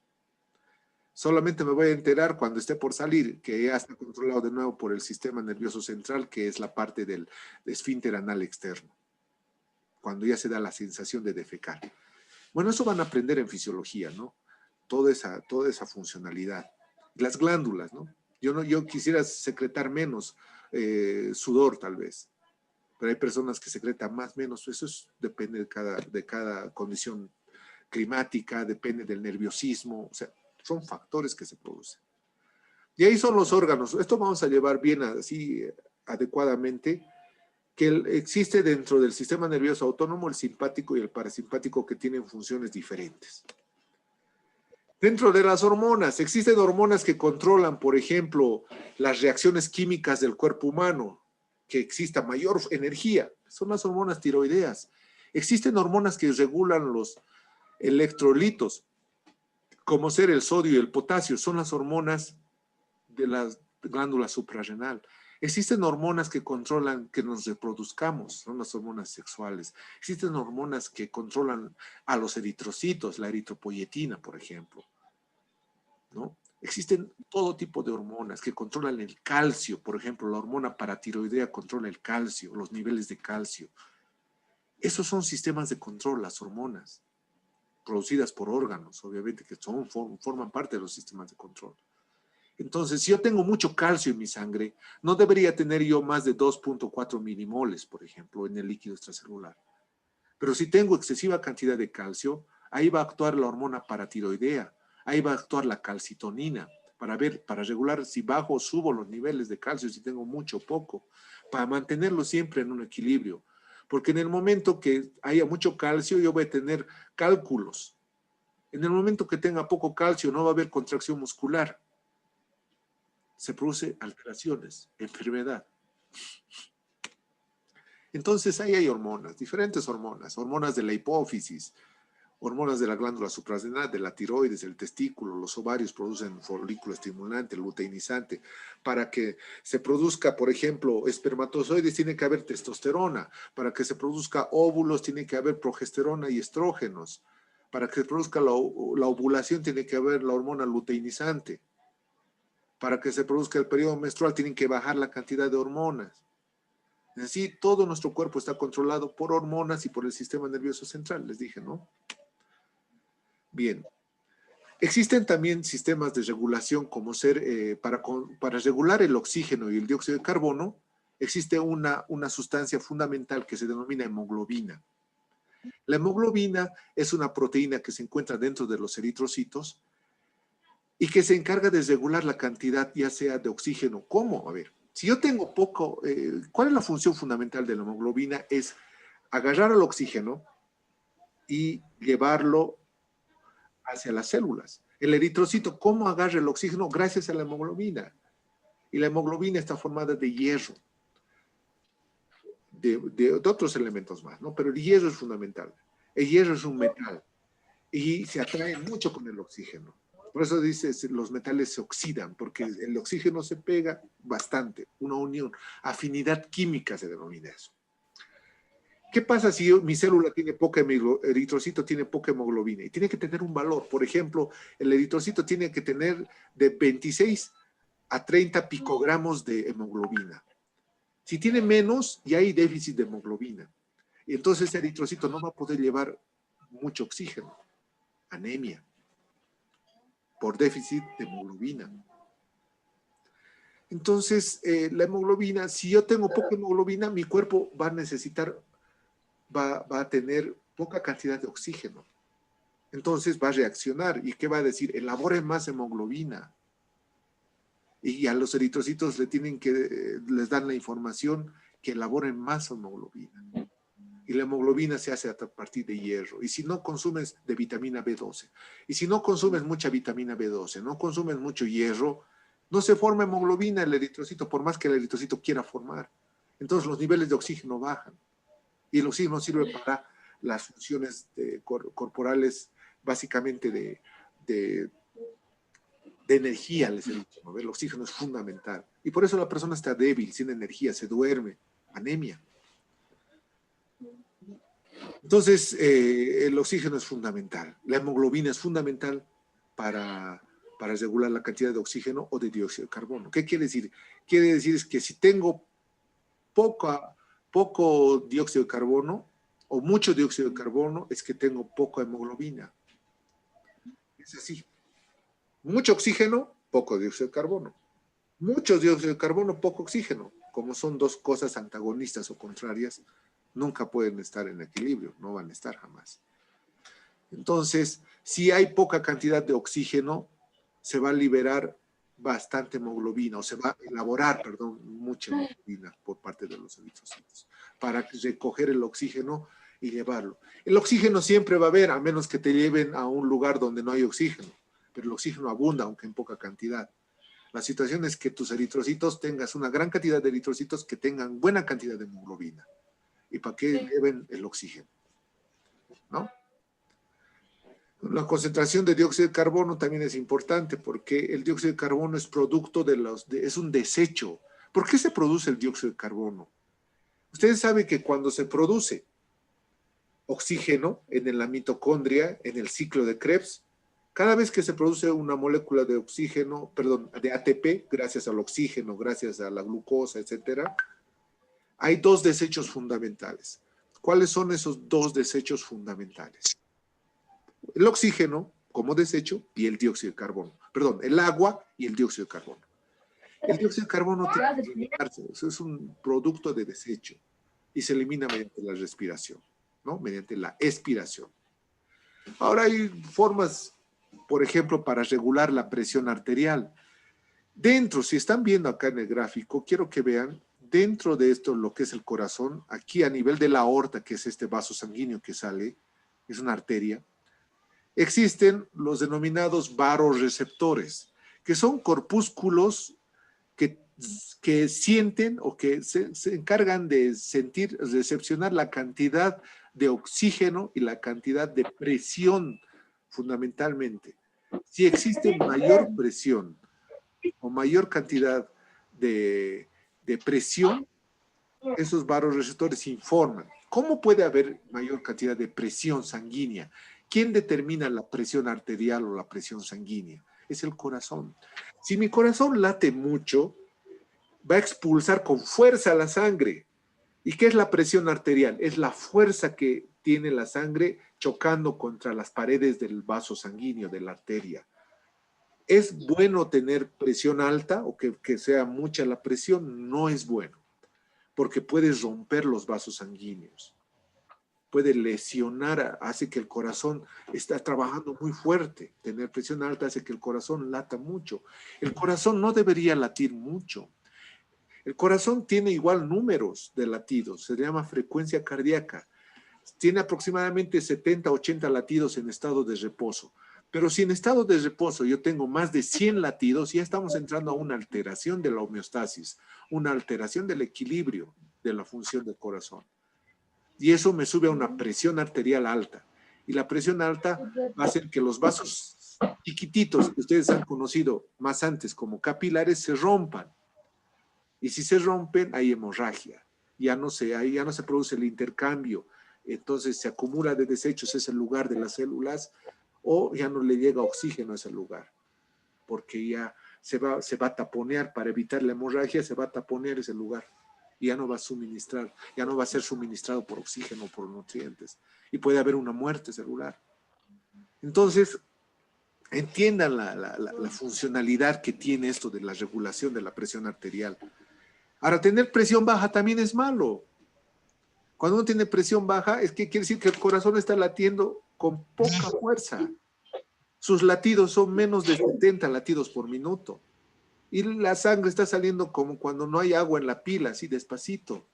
Solamente me voy a enterar cuando esté por salir, que ya está controlado de nuevo por el sistema nervioso central, que es la parte del esfínter anal externo, cuando ya se da la sensación de defecar. Bueno, eso van a aprender en fisiología, ¿no? Toda esa funcionalidad. Las glándulas, ¿no? Yo quisiera secretar menos sudor, tal vez, pero hay personas que secretan más, menos. Eso depende de cada condición climática, depende del nerviosismo, o sea, son factores que se producen. Y ahí son los órganos. Esto vamos a llevar bien así adecuadamente, que existe dentro del sistema nervioso autónomo el simpático y el parasimpático que tienen funciones diferentes. Dentro de las hormonas, existen hormonas que controlan, por ejemplo, las reacciones químicas del cuerpo humano, que exista mayor energía. Son las hormonas tiroideas. Existen hormonas que regulan los electrolitos, como ser el sodio y el potasio, son las hormonas de la glándula suprarrenal. Existen hormonas que controlan que nos reproduzcamos, son las hormonas sexuales. Existen hormonas que controlan a los eritrocitos, la eritropoyetina, por ejemplo, ¿no? Existen todo tipo de hormonas que controlan el calcio, por ejemplo, la hormona paratiroidea controla el calcio, los niveles de calcio. Esos son sistemas de control, las hormonas, producidas por órganos, obviamente, que forman parte de los sistemas de control. Entonces, si yo tengo mucho calcio en mi sangre, no debería tener yo más de 2.4 milimoles, por ejemplo, en el líquido extracelular. Pero si tengo excesiva cantidad de calcio, ahí va a actuar la hormona paratiroidea, ahí va a actuar la calcitonina para regular si bajo o subo los niveles de calcio, si tengo mucho o poco, para mantenerlo siempre en un equilibrio. Porque en el momento que haya mucho calcio, yo voy a tener cálculos. En el momento que tenga poco calcio, no va a haber contracción muscular. Se produce alteraciones, enfermedad. Entonces ahí hay hormonas, diferentes hormonas, hormonas de la hipófisis, hormonas de la glándula suprarrenal, de la tiroides, el testículo, los ovarios producen folículo estimulante, luteinizante. Para que se produzca, por ejemplo, espermatozoides, tiene que haber testosterona. Para que se produzca óvulos, tiene que haber progesterona y estrógenos. Para que se produzca la ovulación, tiene que haber la hormona luteinizante. Para que se produzca el periodo menstrual, tienen que bajar la cantidad de hormonas. Es decir, todo nuestro cuerpo está controlado por hormonas y por el sistema nervioso central, les dije, ¿no? Bien. Existen también sistemas de regulación como para regular el oxígeno y el dióxido de carbono, existe una sustancia fundamental que se denomina hemoglobina. La hemoglobina es una proteína que se encuentra dentro de los eritrocitos y que se encarga de regular la cantidad ya sea de oxígeno. ¿Cómo? A ver, si yo tengo poco, ¿cuál es la función fundamental de la hemoglobina? Es agarrar el oxígeno y llevarlo hacia las células. El eritrocito, ¿cómo agarra el oxígeno? Gracias a la hemoglobina. Y la hemoglobina está formada de hierro, de otros elementos más, ¿no? Pero el hierro es fundamental. El hierro es un metal y se atrae mucho con el oxígeno. Por eso dices, los metales se oxidan, porque el oxígeno se pega bastante, una unión, afinidad química se denomina eso. ¿Qué pasa si mi célula tiene poca eritrocito, tiene poca hemoglobina? Y tiene que tener un valor. Por ejemplo, el eritrocito tiene que tener de 26 a 30 picogramos de hemoglobina. Si tiene menos, ya hay déficit de hemoglobina. Y entonces el eritrocito no va a poder llevar mucho oxígeno. Anemia. Por déficit de hemoglobina. Entonces, la hemoglobina, si yo tengo poca hemoglobina, mi cuerpo va a necesitar, va a tener poca cantidad de oxígeno. Entonces va a reaccionar. ¿Y qué va a decir? Elaboren más hemoglobina. Y a los eritrocitos les dan la información que elaboren más hemoglobina. Y la hemoglobina se hace a partir de hierro. Y si no consumes de vitamina B12, y si no consumes mucha vitamina B12, no consumes mucho hierro, no se forma hemoglobina el eritrocito, por más que el eritrocito quiera formar. Entonces los niveles de oxígeno bajan. Y el oxígeno sirve para las funciones corporales, básicamente de energía, les he dicho, ¿no? El oxígeno es fundamental. Y por eso la persona está débil, sin energía, se duerme, anemia. Entonces, el oxígeno es fundamental. La hemoglobina es fundamental para regular la cantidad de oxígeno o de dióxido de carbono. ¿Qué quiere decir? Quiere decir es que si tengo poco dióxido de carbono o mucho dióxido de carbono, es que tengo poca hemoglobina. Es así. Mucho oxígeno, poco dióxido de carbono. Mucho dióxido de carbono, poco oxígeno. Como son dos cosas antagonistas o contrarias, nunca pueden estar en equilibrio, no van a estar jamás. Entonces, si hay poca cantidad de oxígeno, se va a liberar bastante hemoglobina, o se va a elaborar, perdón, mucha hemoglobina por parte de los eritrocitos, para recoger el oxígeno y llevarlo. El oxígeno siempre va a haber, a menos que te lleven a un lugar donde no hay oxígeno, pero el oxígeno abunda, aunque en poca cantidad. La situación es que tus eritrocitos tengas una gran cantidad de eritrocitos que tengan buena cantidad de hemoglobina. ¿Y para qué lleven el oxígeno? ¿No? La concentración de dióxido de carbono también es importante porque el dióxido de carbono es producto es un desecho. ¿Por qué se produce el dióxido de carbono? Ustedes saben que cuando se produce oxígeno en la mitocondria, en el ciclo de Krebs, cada vez que se produce una molécula de oxígeno, perdón, de ATP, gracias al oxígeno, gracias a la glucosa, etcétera, hay dos desechos fundamentales. ¿Cuáles son esos dos desechos fundamentales? El oxígeno como desecho y el dióxido de carbono. Perdón, el agua y el dióxido de carbono. El dióxido de carbono tiene que eliminarse, eso es un producto de desecho y se elimina mediante la respiración, ¿no? Mediante la expiración. Ahora hay formas por ejemplo, para regular la presión arterial. Dentro, si están viendo acá en el gráfico, quiero que vean, dentro de esto lo que es el corazón, aquí a nivel de la aorta, que es este vaso sanguíneo que sale, es una arteria, existen los denominados vasoreceptores, que son corpúsculos que, que sienten o que se encargan de sentir, recepcionar la cantidad de oxígeno y la cantidad de presión, fundamentalmente. Si existe mayor presión o mayor cantidad de presión, esos vasoreceptores informan. ¿Cómo puede haber mayor cantidad de presión sanguínea? ¿Quién determina la presión arterial o la presión sanguínea? Es el corazón. Si mi corazón late mucho, va a expulsar con fuerza la sangre. ¿Y qué es la presión arterial? Es la fuerza que tiene la sangre chocando contra las paredes del vaso sanguíneo, de la arteria. ¿Es bueno tener presión alta o que sea mucha la presión? No es bueno, porque puedes romper los vasos sanguíneos. Puede lesionar, hace que el corazón está trabajando muy fuerte. Tener presión alta hace que el corazón lata mucho. El corazón no debería latir mucho. El corazón tiene igual números de latidos, se llama frecuencia cardíaca. Tiene aproximadamente 70, 80 latidos en estado de reposo. Pero si en estado de reposo yo tengo más de 100 latidos, ya estamos entrando a una alteración de la homeostasis, una alteración del equilibrio de la función del corazón. Y eso me sube a una presión arterial alta. Y la presión alta va a hacer que los vasos chiquititos que ustedes han conocido más antes como capilares se rompan. Y si se rompen, hay hemorragia. Ahí ya no se produce el intercambio. Entonces se acumula de desechos ese lugar de las células o ya no le llega oxígeno a ese lugar. Porque ya se va a taponear para evitar la hemorragia, se va a taponear ese lugar. Y ya no va a suministrar, ya no va a ser suministrado por oxígeno, por nutrientes. Y puede haber una muerte celular. Entonces, entiendan la funcionalidad que tiene esto de la regulación de la presión arterial. Ahora, tener presión baja también es malo. Cuando uno tiene presión baja, es que quiere decir que el corazón está latiendo con poca fuerza. Sus latidos son menos de 70 latidos por minuto. Y la sangre está saliendo como cuando no hay agua en la pila, así despacito.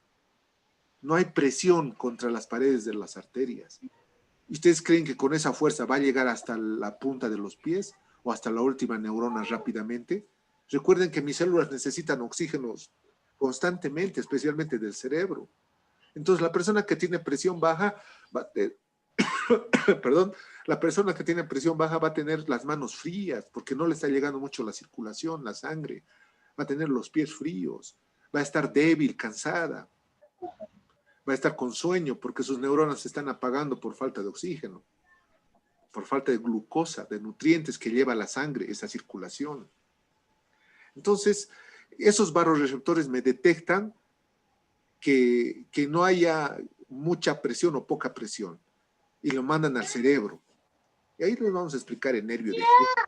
No hay presión contra las paredes de las arterias. ¿Y ustedes creen que con esa fuerza va a llegar hasta la punta de los pies o hasta la última neurona rápidamente? Recuerden que mis células necesitan oxígenos constantemente, especialmente del cerebro. Entonces, la persona que tiene presión baja perdón, la persona que tiene presión baja va a tener las manos frías porque no le está llegando mucho la circulación, la sangre. Va a tener los pies fríos, va a estar débil, cansada, va a estar con sueño porque sus neuronas se están apagando por falta de oxígeno, por falta de glucosa, de nutrientes que lleva la sangre, esa circulación. Entonces, esos vasoreceptores me detectan que no haya mucha presión o poca presión y lo mandan al cerebro. Y ahí les vamos a explicar el nervio de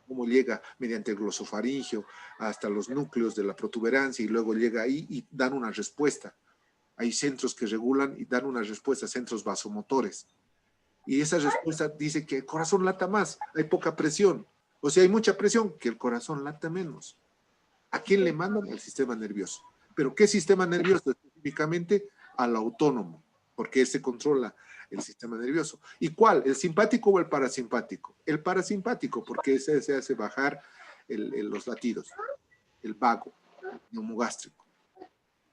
cómo llega mediante el glosofaringeo hasta los núcleos de la protuberancia y luego llega ahí y dan una respuesta. Hay centros que regulan y dan una respuesta, centros vasomotores. Y esa respuesta dice que el corazón lata más, hay poca presión. O sea, hay mucha presión, que el corazón lata menos. ¿A quién le mandan? Al sistema nervioso. ¿Pero qué sistema nervioso específicamente? Al autónomo, porque ese controla el sistema nervioso. ¿Y cuál? ¿El simpático o el parasimpático? El parasimpático, porque ese se hace bajar los latidos, el vago, neumogástrico,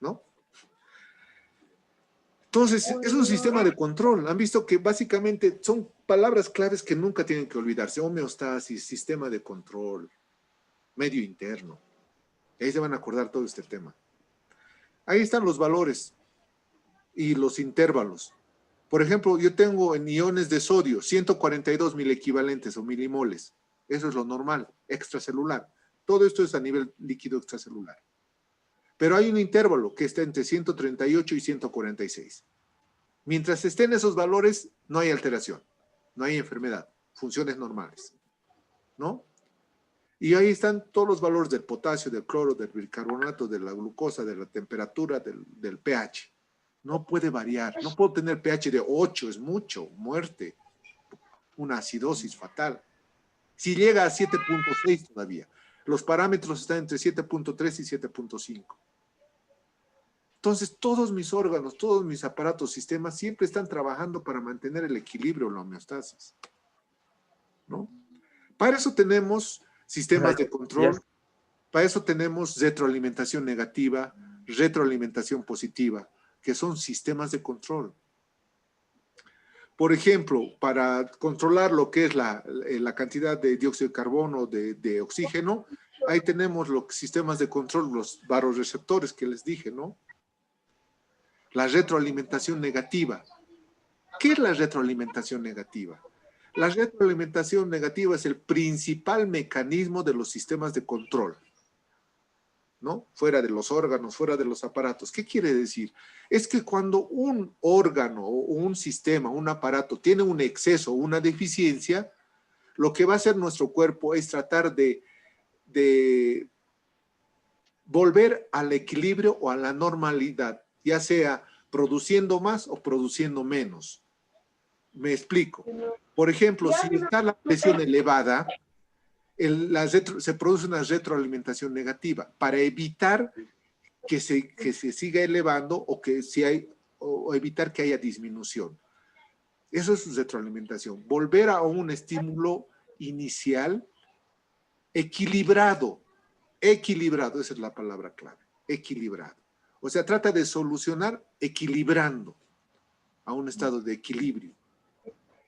¿no? Entonces, es un sistema de control. Han visto que básicamente son palabras claves que nunca tienen que olvidarse. Homeostasis, sistema de control, medio interno. Y ahí se van a acordar todo este tema. Ahí están los valores y los intervalos. Por ejemplo, yo tengo en iones de sodio 142 milequivalentes o milimoles. Eso es lo normal, extracelular. Todo esto es a nivel líquido extracelular. Pero hay un intervalo que está entre 138 y 146. Mientras estén esos valores, no hay alteración, no hay enfermedad, funciones normales, ¿no? Y ahí están todos los valores del potasio, del cloro, del bicarbonato, de la glucosa, de la temperatura, del pH. No puede variar. No puedo tener pH de 8, es mucho, muerte, una acidosis fatal. Si llega a 7.6 todavía. Los parámetros están entre 7.3 y 7.5. Entonces, todos mis órganos, todos mis aparatos, sistemas, siempre están trabajando para mantener el equilibrio, la homeostasis, ¿no? Para eso tenemos sistemas de control, para eso tenemos retroalimentación negativa, retroalimentación positiva, que son sistemas de control. Por ejemplo, para controlar lo que es la cantidad de dióxido de carbono, de oxígeno, ahí tenemos los sistemas de control, los barorreceptores que les dije, ¿no? La retroalimentación negativa. ¿Qué es la retroalimentación negativa? La retroalimentación negativa es el principal mecanismo de los sistemas de control, ¿no? Fuera de los órganos, fuera de los aparatos. ¿Qué quiere decir? Es que cuando un órgano o un sistema, un aparato tiene un exceso, una deficiencia, lo que va a hacer nuestro cuerpo es tratar de volver al equilibrio o a la normalidad, ya sea produciendo más o produciendo menos. Me explico. Por ejemplo, si está la presión elevada, se produce una retroalimentación negativa para evitar que se siga elevando o evitar que haya disminución. Eso es retroalimentación. Volver a un estímulo inicial equilibrado. Equilibrado, esa es la palabra clave. Equilibrado. O sea, trata de solucionar equilibrando a un estado de equilibrio.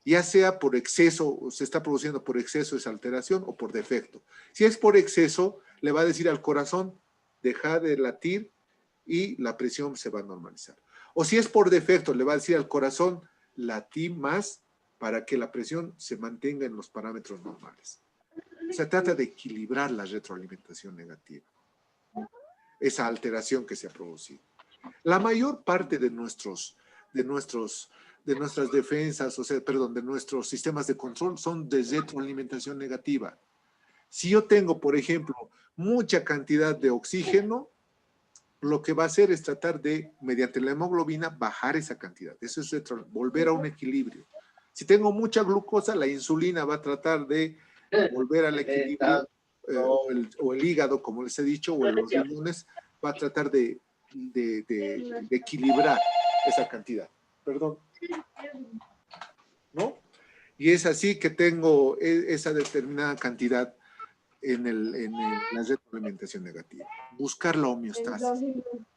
Ya sea por exceso, se está produciendo por exceso esa alteración o por defecto. Si es por exceso, le va a decir al corazón, deja de latir y la presión se va a normalizar. O si es por defecto, le va a decir al corazón, latí más para que la presión se mantenga en los parámetros normales. Se trata de equilibrar la retroalimentación negativa, esa alteración que se ha producido. La mayor parte de nuestras defensas, de nuestros sistemas de control son de retroalimentación negativa. Si yo tengo, por ejemplo, mucha cantidad de oxígeno, lo que va a hacer es tratar de, mediante la hemoglobina, bajar esa cantidad. Eso es volver a un equilibrio. Si tengo mucha glucosa, la insulina va a tratar de volver al equilibrio, o el hígado, como les he dicho, o los riñones, va a tratar de equilibrar esa cantidad. Perdón. ¿No? Y es así que tengo esa determinada cantidad en la retroalimentación negativa. Buscar la homeostasis.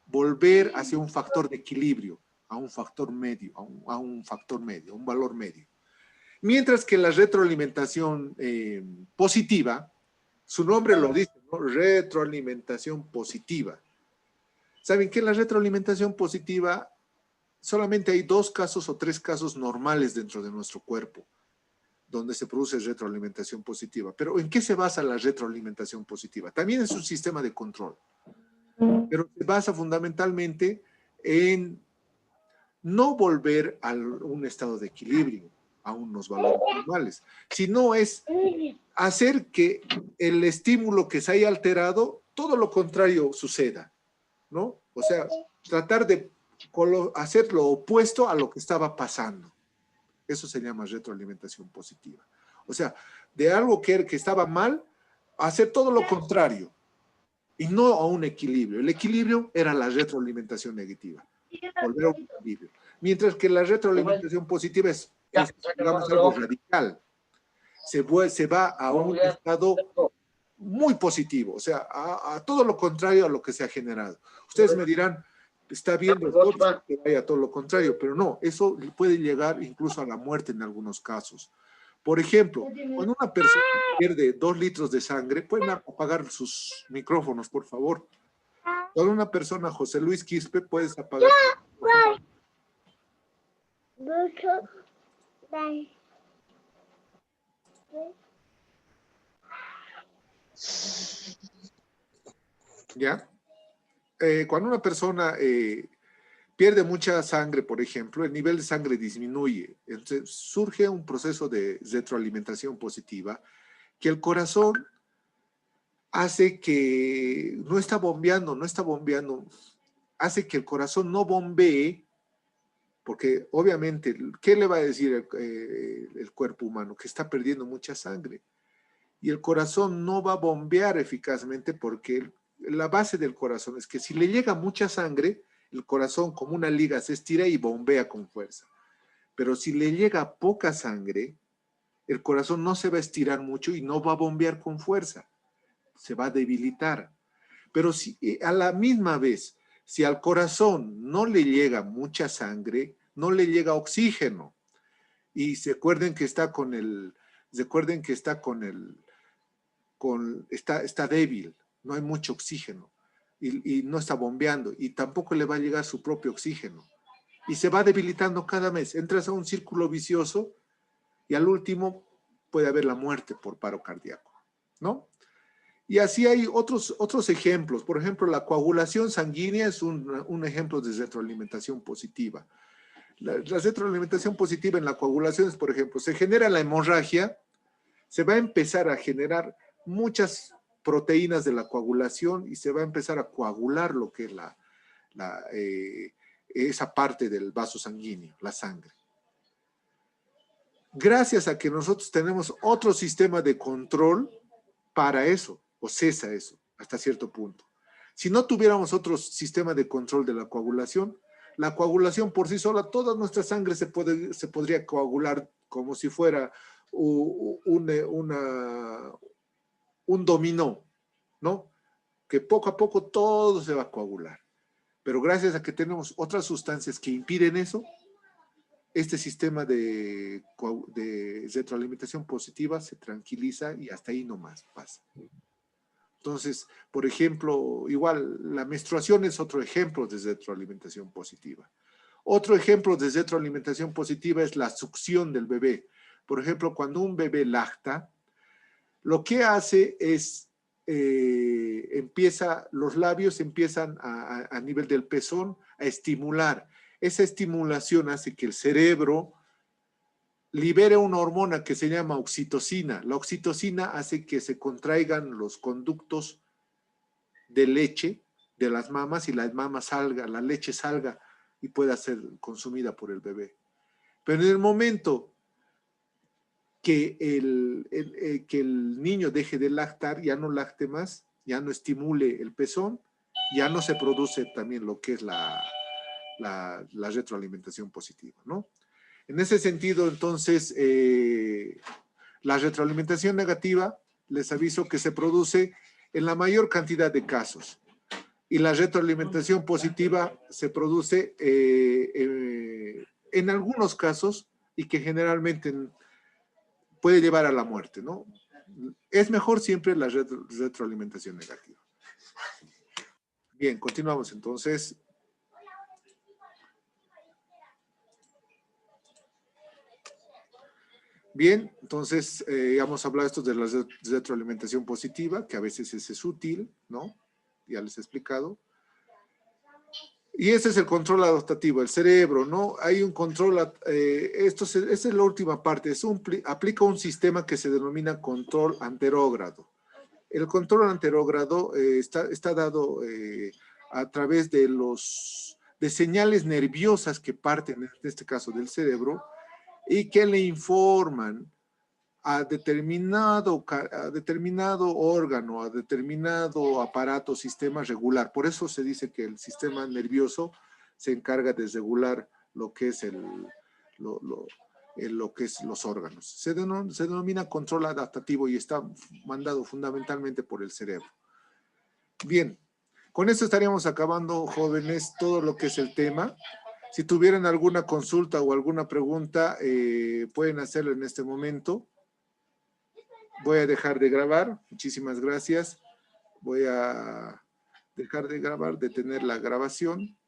Volver hacia un factor de equilibrio, a un factor medio, a un factor medio, un valor medio. Mientras que la retroalimentación positiva, su nombre lo dice, ¿no? Retroalimentación positiva. ¿Saben qué? La retroalimentación positiva, solamente hay 2 casos o 3 casos normales dentro de nuestro cuerpo donde se produce retroalimentación positiva. Pero ¿en qué se basa la retroalimentación positiva? También es un sistema de control, pero se basa fundamentalmente en no volver a un estado de equilibrio, a unos valores normales, sino es hacer que el estímulo que se haya alterado, todo lo contrario suceda, ¿no? O sea, tratar de hacer lo opuesto a lo que estaba pasando. Eso se llama retroalimentación positiva. O sea, de algo que estaba mal, hacer todo lo contrario y no a un equilibrio. El equilibrio era la retroalimentación negativa, volver a un equilibrio. Mientras que la retroalimentación positiva es digamos, algo radical. Se va a un estado muy positivo, o sea, a todo lo contrario a lo que se ha generado. Ustedes me dirán, está bien, doctor, que vaya a todo lo contrario, pero no, eso puede llegar incluso a la muerte en algunos casos. Por ejemplo, cuando una persona pierde 2 litros de sangre, pueden apagar sus micrófonos, por favor. Cuando una persona, José Luis Quispe, puedes apagar. ¿Ya? Cuando una persona pierde mucha sangre, por ejemplo, el nivel de sangre disminuye. Entonces surge un proceso de retroalimentación positiva que el corazón hace que no está bombeando, hace que el corazón no bombee, porque obviamente, ¿qué le va a decir el cuerpo humano? Que está perdiendo mucha sangre. y el corazón no va a bombear eficazmente porque la base del corazón es que si le llega mucha sangre, el corazón como una liga se estira y bombea con fuerza. Pero si le llega poca sangre, el corazón no se va a estirar mucho y no va a bombear con fuerza, se va a debilitar. Pero si a la misma vez, si al corazón no le llega mucha sangre, no le llega oxígeno, y se acuerden que está con el, recuerden que está con el, está débil, no hay mucho oxígeno, y no está bombeando, y tampoco le va a llegar su propio oxígeno, y se va debilitando cada mes, entras a un círculo vicioso, y al último puede haber la muerte por paro cardíaco, ¿no? Y así hay otros ejemplos. Por ejemplo, la coagulación sanguínea es un ejemplo de retroalimentación positiva. La retroalimentación positiva en la coagulación es, por ejemplo, se genera la hemorragia, se va a empezar a generar muchas proteínas de la coagulación y se va a empezar a coagular lo que es esa parte del vaso sanguíneo, la sangre. Gracias a que nosotros tenemos otro sistema de control para eso, o cesa eso, hasta cierto punto. Si no tuviéramos otro sistema de control de la coagulación por sí sola, toda nuestra sangre se podría coagular como si fuera un dominó, ¿no? Que poco a poco todo se va a coagular. Pero gracias a que tenemos otras sustancias que impiden eso, este sistema de retroalimentación positiva se tranquiliza y hasta ahí nomás pasa. Entonces, por ejemplo, igual la menstruación es otro ejemplo de retroalimentación positiva. Otro ejemplo de retroalimentación positiva es la succión del bebé. Por ejemplo, cuando un bebé lacta, lo que hace es, los labios empiezan a nivel del pezón a estimular. Esa estimulación hace que el cerebro libere una hormona que se llama oxitocina. La oxitocina hace que se contraigan los conductos de leche de las mamas y la leche salga y pueda ser consumida por el bebé. Pero en el momento que el niño deje de lactar, ya no lacte más, ya no estimule el pezón, ya no se produce también lo que es la retroalimentación positiva, ¿no? En ese sentido, entonces, la retroalimentación negativa, les aviso que se produce en la mayor cantidad de casos. Y la retroalimentación positiva se produce en algunos casos y que generalmente puede llevar a la muerte, ¿no? Es mejor siempre la retroalimentación negativa. Bien, continuamos entonces. Bien, entonces ya hemos hablado esto de la retroalimentación positiva, que a veces es útil, ¿no? Ya les he explicado. Y ese es el control adaptativo, el cerebro, ¿no? Hay un control, esta es la última parte, aplica un sistema que se denomina control anterógrado. El control anterógrado está dado a través de señales nerviosas que parten, en este caso del cerebro, y que le informan a determinado órgano, a determinado aparato, sistema regular. Por eso se dice que el sistema nervioso se encarga de regular lo que es lo que es los órganos. Se denomina control adaptativo y está mandado fundamentalmente por el cerebro. Bien, con esto estaríamos acabando, jóvenes, todo lo que es el tema. Si tuvieran alguna consulta o alguna pregunta, pueden hacerlo en este momento. Voy a dejar de grabar. Muchísimas gracias. Voy a dejar de grabar, detener la grabación.